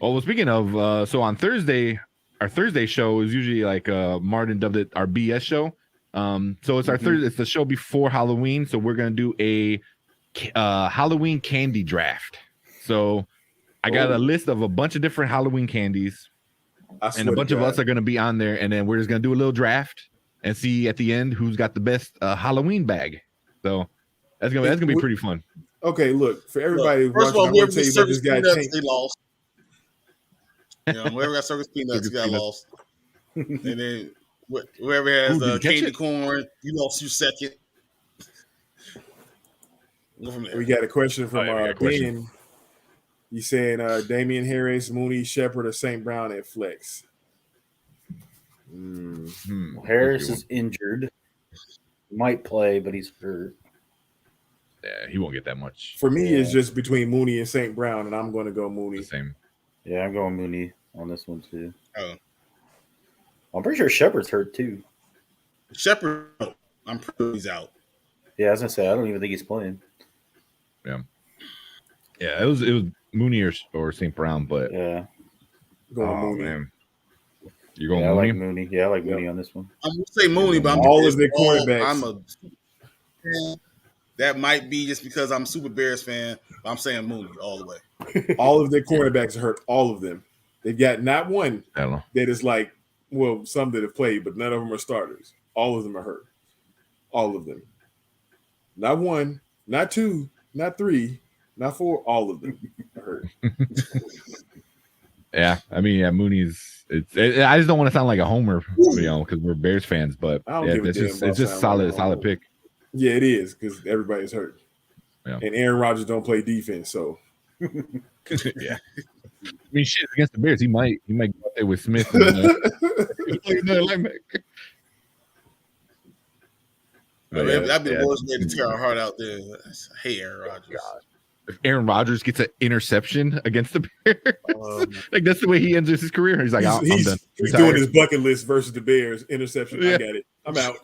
Oh, well, speaking of, so on Thursday, our Thursday show is usually like Martin dubbed it our BS show. So it's our Thursday. It's the show before Halloween. So we're gonna do a Halloween candy draft. So I got a list of a bunch of different Halloween candies, and a bunch of us are gonna be on there, and then we're just gonna do a little draft and see at the end who's got the best Halloween bag. So that's gonna be pretty fun. Okay, look for everybody. First of all, whoever tell you about this guy, they lost. Whoever got circus peanuts got lost, and then whoever has candy corn, you lost your second. We got a question from Ben. He's saying Damian Harris, Mooney, Shepard, or St. Brown at flex. Harris is injured. Might play, but he's hurt. Yeah, he won't get that much. For me, it's just between Mooney and St. Brown, and I'm going to go Mooney. The same. Yeah, I'm going Mooney on this one too. Oh. I'm pretty sure Shepard's hurt too. Shepard, I'm pretty sure he's out. Yeah, I was gonna say I don't even think he's playing. Yeah, it was Mooney or St. Brown, but Yeah, Going Mooney. man. You're going I Mooney? like Mooney. Yeah, I like Mooney on this one. I'm gonna say Mooney, but I'm all of their cornerbacks. I'm a that might be just because I'm a super Bears fan. But I'm saying Mooney all the way. All of their cornerbacks are hurt. All of them. They've got not one I don't know. that is like, well, some that have played, but none of them are starters. All of them are hurt. All of them. Not one, not two, not three, not four. All of them are hurt. Yeah, I mean, Mooney's. I just don't want to sound like a homer, because we're Bears fans. But I don't yeah, give a it's damn just about sounding like a solid homer. pick. Yeah, it is because everybody's hurt. Yeah. And Aaron Rodgers don't play defense, so Yeah, I mean, shit against the Bears, he might go out there with Smith. And, play another linebacker. But yeah, That'd be yeah. the worst way to tear our heart out there. Hey, Aaron Rodgers. If Aaron Rodgers gets an interception against the Bears, like that's the way he ends his career. He's like, I'm done. he's Retired. doing his bucket list versus the Bears interception. Yeah. I got it. I'm out.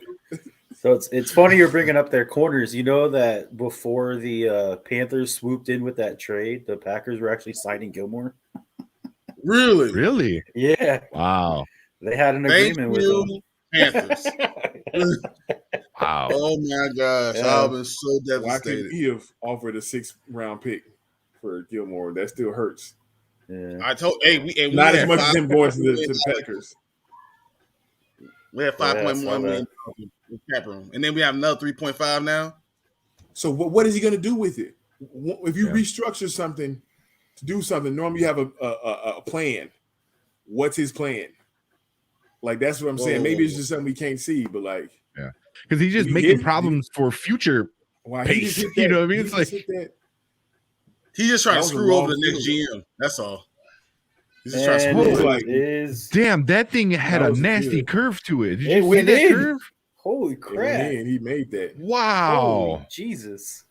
So it's funny you're bringing up their corners. You know that before the Panthers swooped in with that trade, the Packers were actually signing Gilmore. Really? Really? Yeah, Wow. they had an Thank agreement with you, Panthers. Wow. Oh my gosh, Yeah. I've been so Why couldn't devastated. he have offered a 6th-round pick for Gilmore? That still hurts. Yeah. I told we Not had as much as him going to $5.1 the Packers. We had Yeah, I 5.1 saw million in cap room, and then we have another 3.5 now. So what is he going to do with it? If you Yeah. restructure something to do something, normally you have a plan. What's his plan? Like that's what I'm saying. Maybe it's just something we can't see, but like Because he's just You making hit- problems for future. why Pace, he just hit you that, know what I mean? he It's just like- hit that. He's just trying That to was a screw over long the next field GM. That's all. He's just trying to And screw Whoa. over. like- it is Damn, that thing had That a was nasty good. curve to it. Did It you see went that in. curve? holy And crap! he made that. Wow. Holy Jesus!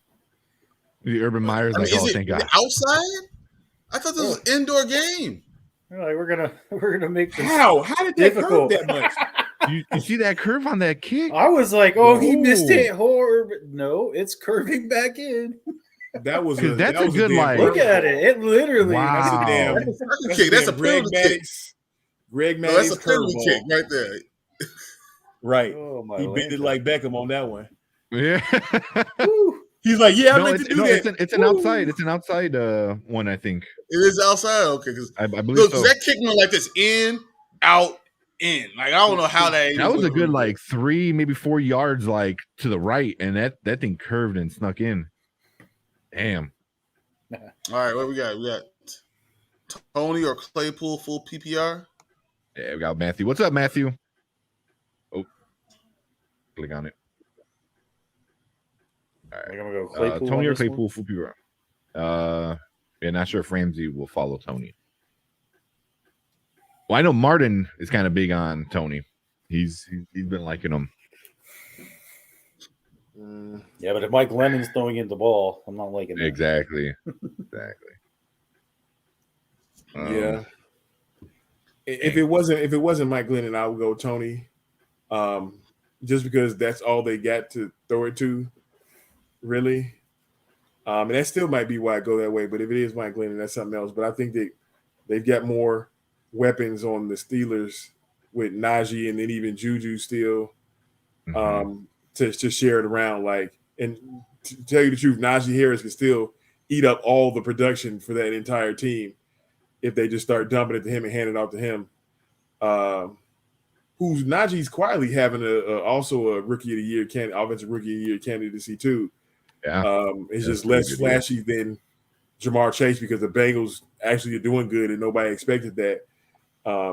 The Urban Myers, I mean, like, oh, is thank it God. outside? I thought this was an indoor game. They're like we're gonna make this. How did that Difficult. curve that much? You see that curve on that kick? I was like, oh, he missed No. it. Horrible. No, it's curving back in. That was 'Cause that's that a was good, damn like- Look curve at ball. it. It literally. Wow. That's a damn. That's a That's kick. That's a damn Greg penalty kick. Maddux. Greg No, that's Maddux a penalty curveball. kick right there. Right. Oh my! He bit it Lanta. like Beckham on that one. Yeah. Woo. He's like, yeah, I No, meant to do no, that. it's an outside. It's an outside one, I think. It is outside. Okay, because I believe look, so. that kick went like this: in, out, in. Like I don't know how that. That was a good like 3, maybe 4 yards like to the right, and that thing curved and snuck in. Damn. All right, what we got? We got Tony or Claypool full PPR. Yeah, we got Matthew. What's up, Matthew? Oh, click on it. All I'm right. gonna go Claypool. Tony on or this one. Claypool full PPR. Yeah, not sure if Ramsey will follow Tony. Well, I know Martin is kind of big on Tony. He's been liking him. Yeah, but if Mike Lennon's throwing in the ball, I'm not liking that. Exactly. Yeah. If it wasn't Mike Glennon, I would go Tony. Just because that's all they got to throw it to, really. And that still might be why I go that way. But if it is Mike Glennon, that's something else. But I think they've got more weapons on the Steelers with Najee and then even Juju still to share it around. Like, and to tell you the truth, Najee Harris can still eat up all the production for that entire team if they just start dumping it to him and handing it off to him. Who's Najee's quietly having also a rookie of the year offensive rookie of the year candidacy too. Yeah. It's That's just less pretty good, flashy than Jamar Chase because the Bengals actually are doing good and nobody expected that. I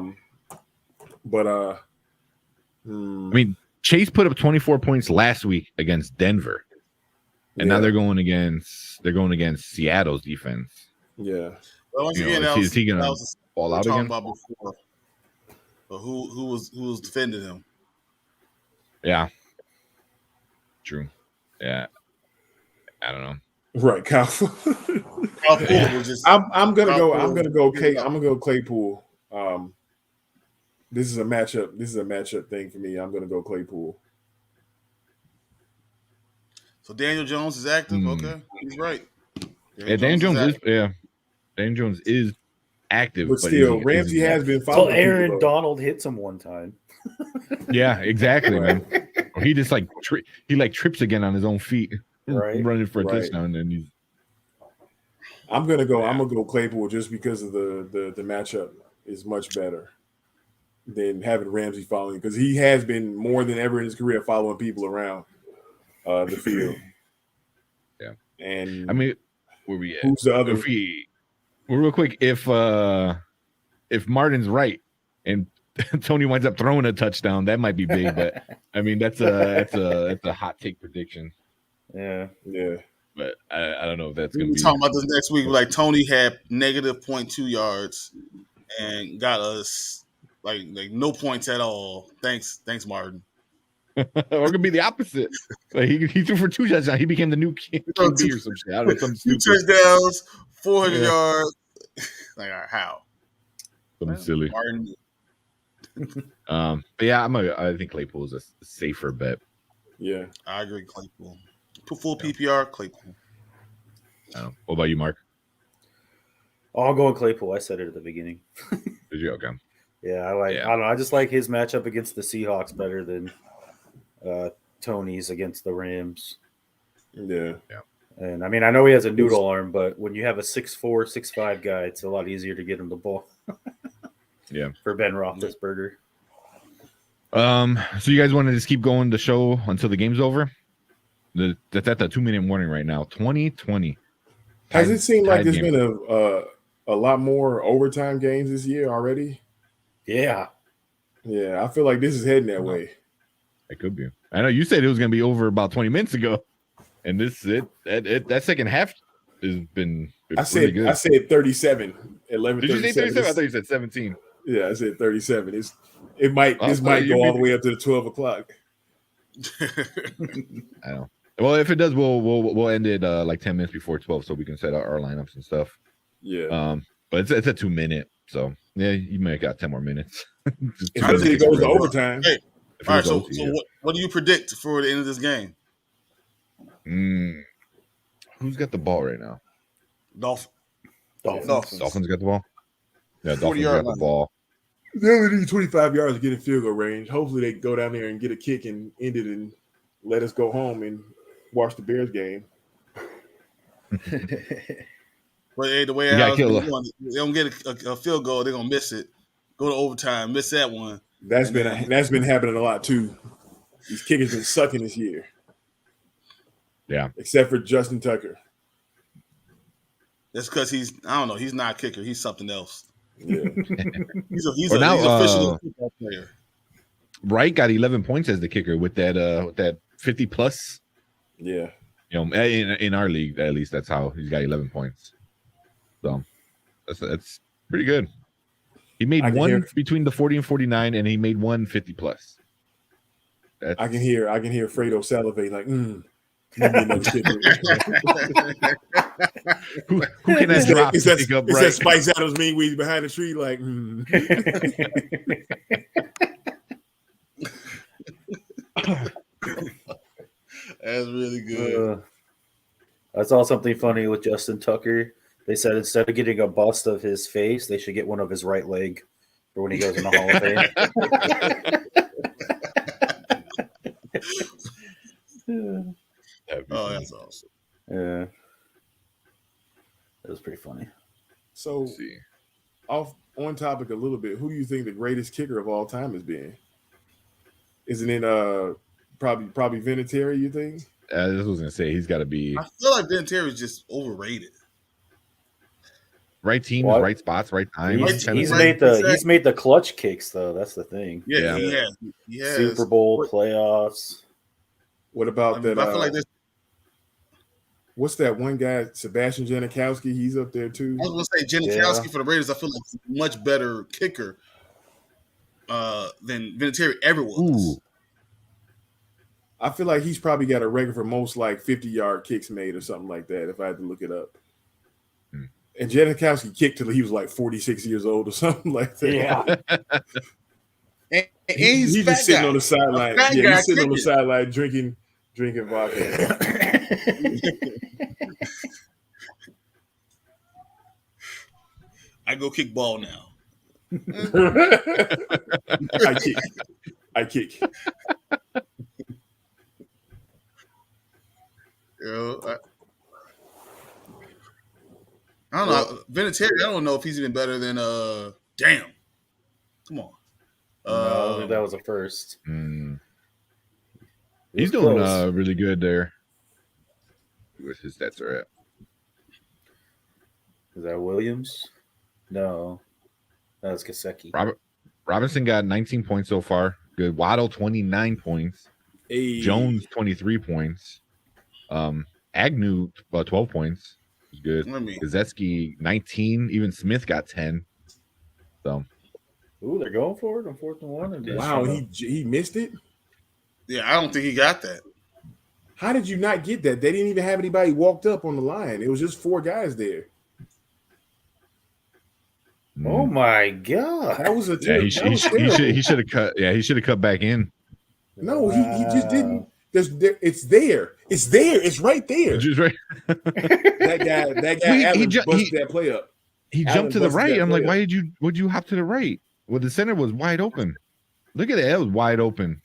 mean, Chase put up 24 points last week against Denver, and now they're going against Seattle's defense. Yeah. Well, once You again, know, that is he gonna that was fall we were out talking again? about before. But who was defending him? Yeah. True. Yeah. I don't know. Right, Kyle. Kyle Fuller was just. I'm gonna go Kyle Claypool. This is a matchup thing for me. I'm gonna go Claypool. So Daniel Jones is active. Okay, he's right. Daniel Jones is active, but still, Ramsey has been following. So Aaron Donald hits him one time. Yeah, exactly, man. Or he just like trips again on his own feet, running for a touchdown, and he's. I'm gonna go Claypool just because of the matchup is much better than having Ramsey following, because he has been more than ever in his career following people around the field. Yeah, and I mean, where we at? Who's the other? Real quick, if Martin's right and Tony winds up throwing a touchdown, that might be big. But I mean, that's a hot take prediction. Yeah. But I don't know if that's going to be. Talking about this next week. Like Tony had negative 0.2 yards and got us like no points at all. Thanks, Martin. Or it could be the opposite. Like he threw for 2 touchdowns. He became the new QB or some shit. I don't know, something stupid. 2 touchdowns, 400 yards. Like how? Something silly. Martin. But yeah, I think Claypool is a safer bet. Yeah, I agree. Claypool. Full PPR, Claypool. What about you, Mark? I'll go with Claypool. I said it at the beginning. Did you? Okay. Yeah, I don't know. I just like his matchup against the Seahawks better than Tony's against the Rams. Yeah. And I mean, I know he has a noodle arm, but when you have a 6'4", 6'5" guy, it's a lot easier to get him the ball. Yeah. For Ben Roethlisberger. So you guys want to just keep going the show until the game's over? That's at the 2-minute warning right now. 2020. Has it seemed like there's been a lot more overtime games this year already? Yeah. Yeah, I feel like this is heading that way. It could be. I know you said it was going to be over about 20 minutes ago, and that second half has been pretty good. I said 37. 11. Did you say 37? I thought you said 17. Yeah, I said 37. This might go all the way up to the 12 o'clock. I don't know. Well, if it does, we'll end it like 10 minutes before 12, so we can set out our lineups and stuff. Yeah. But it's a 2-minute, so yeah, you may have got 10 more minutes. I think it goes to overtime. Hey, all right. So what do you predict for the end of this game? Who's got the ball right now? Dolphins. Dolphins got the ball. Yeah, Dolphins got the ball. They only need 25 yards to get in field goal range. Hopefully, they go down there and get a kick and end it and let us go home and watch the Bears game. But hey, the way they don't get a field goal, they're gonna miss it. Go to overtime, miss that one. That's been happening a lot too. These kickers been sucking this year. Yeah, except for Justin Tucker. That's because he's not a kicker. He's something else. Yeah, he's officially a football player. Wright got 11 points as the kicker with that 50 plus. Yeah, in our league at least that's how he's got 11 points. So that's pretty good. He made one between the 40 and 49, and he made one 50 plus. I can hear Fredo salivate like, Who can that drop? Is that Spice Adams mean we behind the tree like? That's really good. I saw something funny with Justin Tucker. They said instead of getting a bust of his face, they should get one of his right leg for when he goes in the Hall of Fame. Oh, that's awesome. Yeah. That was pretty funny. So, on topic a little bit, who do you think the greatest kicker of all time has been? Isn't it probably Vinatieri, you think? I was going to say, he's got to be. I feel like Vinatieri is just overrated. Right team, right spots, right time. He's made the clutch kicks though. That's the thing. Yeah. He has. Super Bowl playoffs. What about that? I feel like this. What's that one guy, Sebastian Janikowski? He's up there too. I was gonna say Janikowski for the Raiders. I feel like he's a much better kicker than Vinatieri ever was. Ooh. I feel like he's probably got a record for most like 50-yard kicks made or something like that. If I had to look it up. And Janikowski kicked till he was like 46 years old or something like that. Yeah. and he's just sitting on the sideline. Yeah, he's sitting on the sideline drinking vodka. I go kick ball now. I kick. You know, I don't know. Vinatieri, I don't know if he's even better than damn. Come on. No, I think that was a first. He's doing really good there. Where his stats are at. Is that Williams? No. That's Kaseki. Robinson got 19 points so far. Good. Waddle 29 points. Hey. Jones 23 points. Agnew 12 points. Good. Gazetsky 19. Even Smith got 10. So. Ooh, they're going for it on 4th and 1. Wow, he missed it. Yeah, I don't think he got that. How did you not get that? They didn't even have anybody walked up on the line. It was just 4 guys there. Oh my god, that was a he should have cut. Yeah, he should have cut back in. No, he just didn't. It's there. It's there. It's right there. Just right. that guy Allen busted that play up. He jumped to the right. I'm like, would you hop to the right? Well, the center was wide open. Look at it. It was wide open.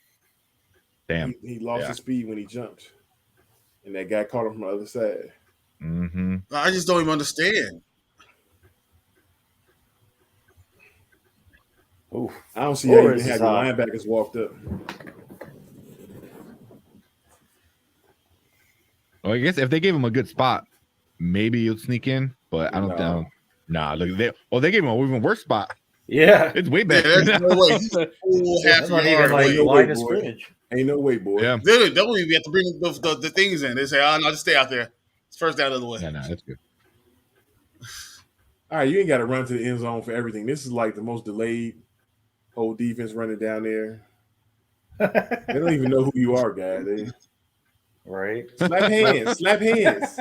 Damn. He lost his speed when he jumped. And that guy caught him from the other side. Mm-hmm. I just don't even understand. Ooh. I don't see how you can have your linebackers walked up. Well, I guess if they gave him a good spot, maybe he'll sneak in. But I don't think. Nah, look, they gave him an even worse spot. Yeah, it's way better. Yeah, there's no way. He's half not even like line of scrimmage. Ain't no way, boy. Yeah, they don't even have to bring the things in. They say, "Oh no, just stay out there. It's first down the other way." Yeah, that's good. All right, you ain't got to run to the end zone for everything. This is like the most delayed whole defense running down there. They don't even know who you are, guy. Right? Slap hands. Slap hands.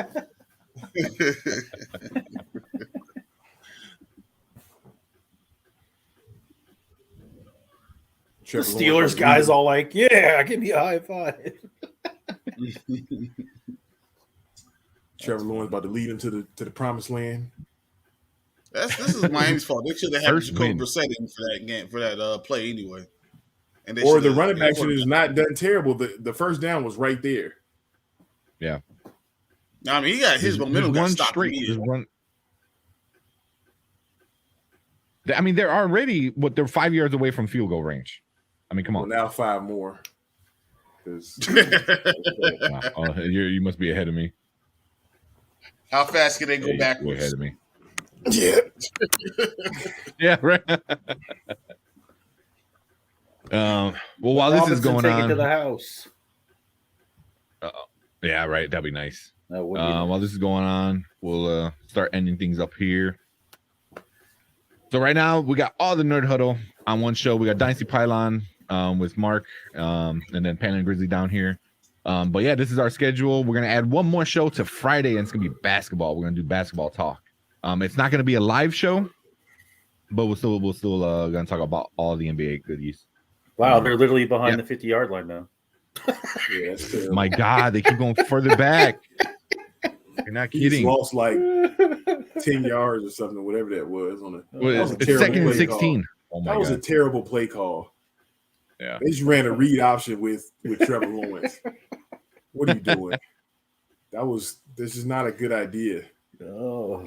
The Steelers guys all like, yeah, give me a high five. Trevor Lawrence about to lead him to the promised land. This is Miami's fault. They should have had Jacoby Myers in for that game, for that play anyway. And or the running back should have not done terrible. The first down was right there. Yeah. I mean, he got his momentum got stopped. I mean, they're already they're 5 yards away from field goal range. I mean, come on. Well, now 5 more. You must be ahead of me. How fast can they go backwards? You're ahead of me. Yeah. Yeah, right. Well, while this is going on, to the house. Yeah, right. That'd be nice. That would be while this is going on, we'll start ending things up here. So right now we got all the Nerd Huddle on one show. We got Dynasty Pylon with Mark, and then Panda Grizzly down here. But yeah, this is our schedule. We're gonna add one more show to Friday, and it's gonna be basketball. We're gonna do basketball talk. It's not gonna be a live show, but we're still gonna talk about all the NBA goodies. Wow, they're literally behind the 50-yard line now. Yeah, my God, they keep going further back. You're not kidding. He's lost like 10 yards or something, whatever that was. It's 2nd and 16. Oh my God. Was a terrible play call. Yeah, they just ran a read option with Trevor Lawrence. What are you doing? This is not a good idea. Oh.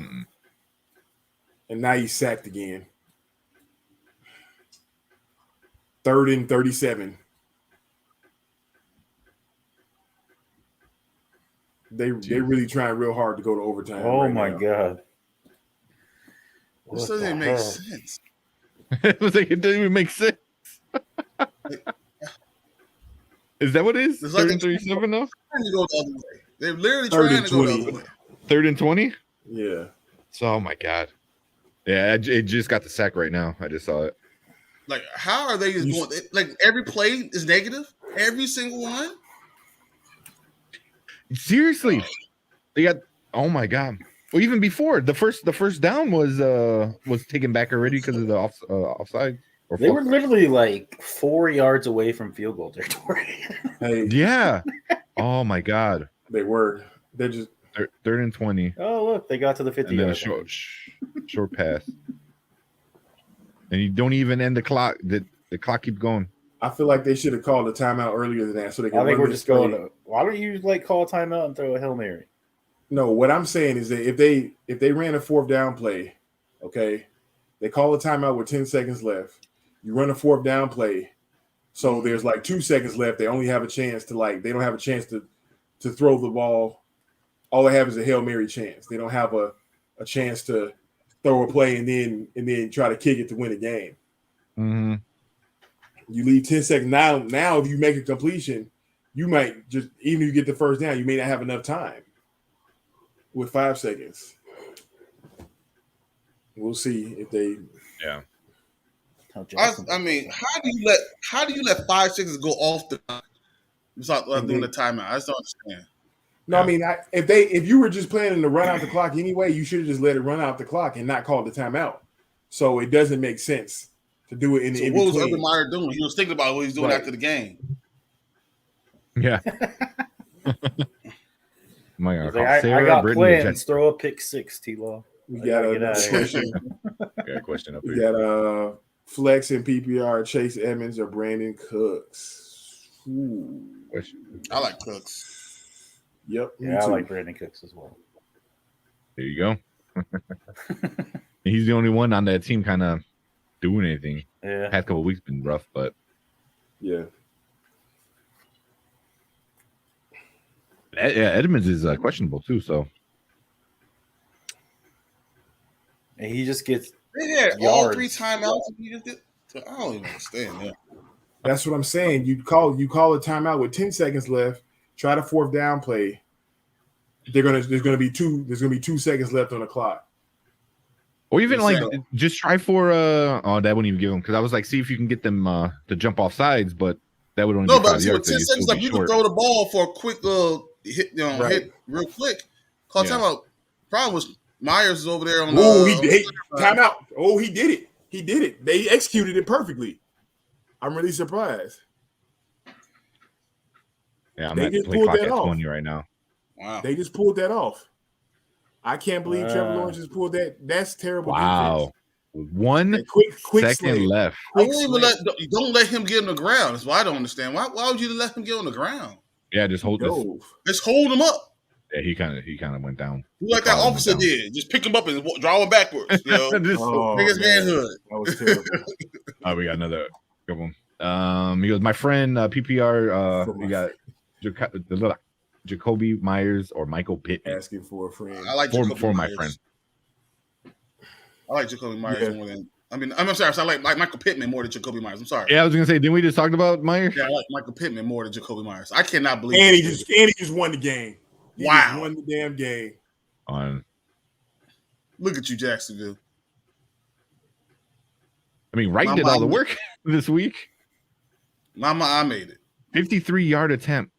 And now he's sacked again. 3rd and 37. They really trying real hard to go to overtime. Oh my God! This doesn't make sense. It doesn't even make sense. Is that what it is? 3rd and 37 now? They're literally trying to go the other way. 3rd and 20? Yeah. So, oh my God. Yeah, it just got the sack right now. I just saw it. Like, how are they just going? Like, every play is negative? Every single one? Seriously. They got, oh my God. Well, even before, the first down was taken back already because of the offside. They were literally like 4 yards away from field goal territory. Yeah. Oh my God. They were. They're just third and 20. Oh, look, they got to the 50 And then a yard short pass. And you don't even end the clock. The clock keeps going. I feel like they should have called a timeout earlier than that, so they can. I think run we're this just going. play. Why don't you like call a timeout and throw a Hail Mary? No, what I'm saying is that if they ran a 4th down play, okay, they call a timeout with 10 seconds left. You run a 4th down play, so there's like 2 seconds left. They only have a chance to they don't have a chance to throw the ball. All they have is a Hail Mary chance. They don't have a chance to throw a play and then try to kick it to win a game. Mm-hmm. You leave 10 seconds. Now, if you make a completion, you might just, even if you get the first down, you may not have enough time with 5 seconds. We'll see if they. Yeah. I mean, how do you let 5 seconds go off the clock without doing the timeout? I just don't understand. No, I mean, if you were just planning to run out the clock anyway, you should have just let it run out the clock and not call the timeout. So it doesn't make sense to do it in the what was Urban Meyer doing? He was thinking about what he's doing after the game. Yeah. I got plans. Throw a pick 6, T-Law. We got a question. Got a question up here. We got Flex and PPR, Chase Edmonds or Brandon Cooks. Ooh. I like Cooks. Yep. Yeah, I like Brandon Cooks as well. There you go. He's the only one on that team kind of doing anything. Yeah. Past couple of weeks been rough, but yeah. Edmonds is questionable too. So and he just gets. They had all 3 timeouts. I don't even understand that. That's what I'm saying. You call a timeout with 10 seconds left. Try the 4th down play. There's gonna be 2 seconds left on the clock. Or even just try for that wouldn't even give them, because I was like, see if you can get them to jump off sides, but that would only be 5 yards. 10 seconds left, you can throw the ball for a quick hit, hit real quick. Call timeout. Problem was Myers is over there on the timeout. Oh, he did it. He did it. They executed it perfectly. I'm really surprised. Yeah, I'm at play clock at 20 right now. Wow. They just pulled that off. I can't believe Trevor Lawrence just pulled that. That's terrible. Wow. Defense. 1 quick second left. Don't let him get on the ground. That's why I don't understand. Why would you let him get on the ground? Yeah, just hold this. Just hold him up. Yeah, he kind of went down. Like that officer did. Just pick him up and draw him backwards. You know? Big his manhood. That was terrible. We got another good one. He goes, my friend PPR. We got Jacoby Myers or Michael Pittman. Asking for a friend. I like for my friend. I like Jacoby Myers more than. I'm sorry. I like Michael Pittman more than Jacoby Myers. I'm sorry. Yeah, I was gonna say, didn't we just talk about Myers? Yeah, I like Michael Pittman more than Jacoby Myers. I cannot believe. And he just won the game. He just won the damn game. Look at you, Jacksonville. Wright did all the work this week. Mama, I made it. 53-yard attempt.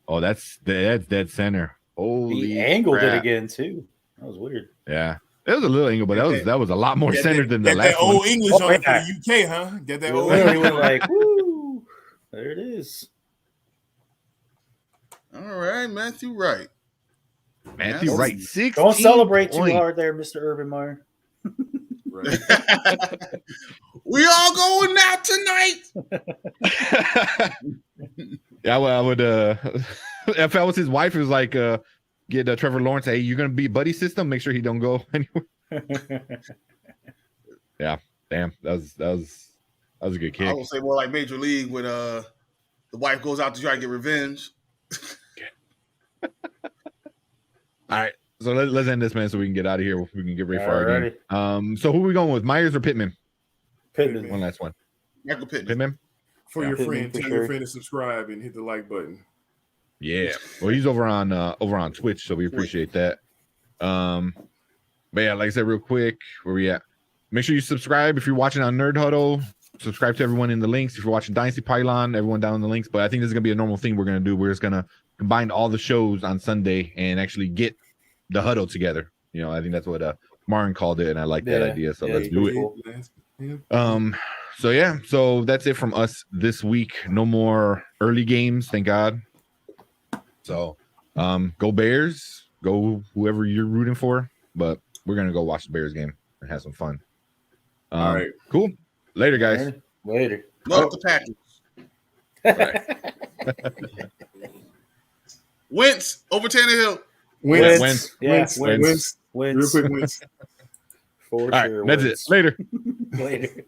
Oh, that's dead center. Holy he angled crap. it again too. That was weird. Yeah, it was a little angle, but that was a lot more centered than the last that old one. English on it for the UK, huh? Get that old. Literally went like, woo! There it is. All right, Matthew Wright. Matthew Wright, 16 Don't celebrate points. too hard there, Mr. Urban Meyer. Right. We all going now tonight. Yeah, well, I would. If I was his wife, it was like, get Trevor Lawrence. Hey, you're gonna be buddy system. Make sure he don't go anywhere. Yeah, damn, that was a good kick. I would say more like Major League when the wife goes out to try to get revenge. All right, so let's end this, man, so we can get out of here. We can get ready for our game. So who are we going with, Myers or Pittman? Pittman. One last one. Michael Pittman. Pittman. For your friend, for tell your friend to subscribe and hit the like button. Yeah, well, he's over on Twitch, so we appreciate that. But yeah, like I said, real quick, where we at? Make sure you subscribe if you're watching on Nerd Huddle. Subscribe to everyone in the links. If you're watching Dynasty Pylon, everyone down in the links. But I think this is gonna be a normal thing we're gonna do. We're just gonna combine all the shows on Sunday and actually get the huddle together. You know, I think that's what Martin called it, and I like that idea. So let's do it. Cool. So that's it from us this week. No more early games, thank God. So Go Bears. Go whoever you're rooting for. But we're gonna go watch the Bears game and have some fun. All right. Cool. Later, guys. Later. Love the Packers. Wentz over Tannehill. Wentz. Yeah, Wentz. Wentz. Real quick, Wentz. For All right, sure. that's Wentz. it. Later. Later.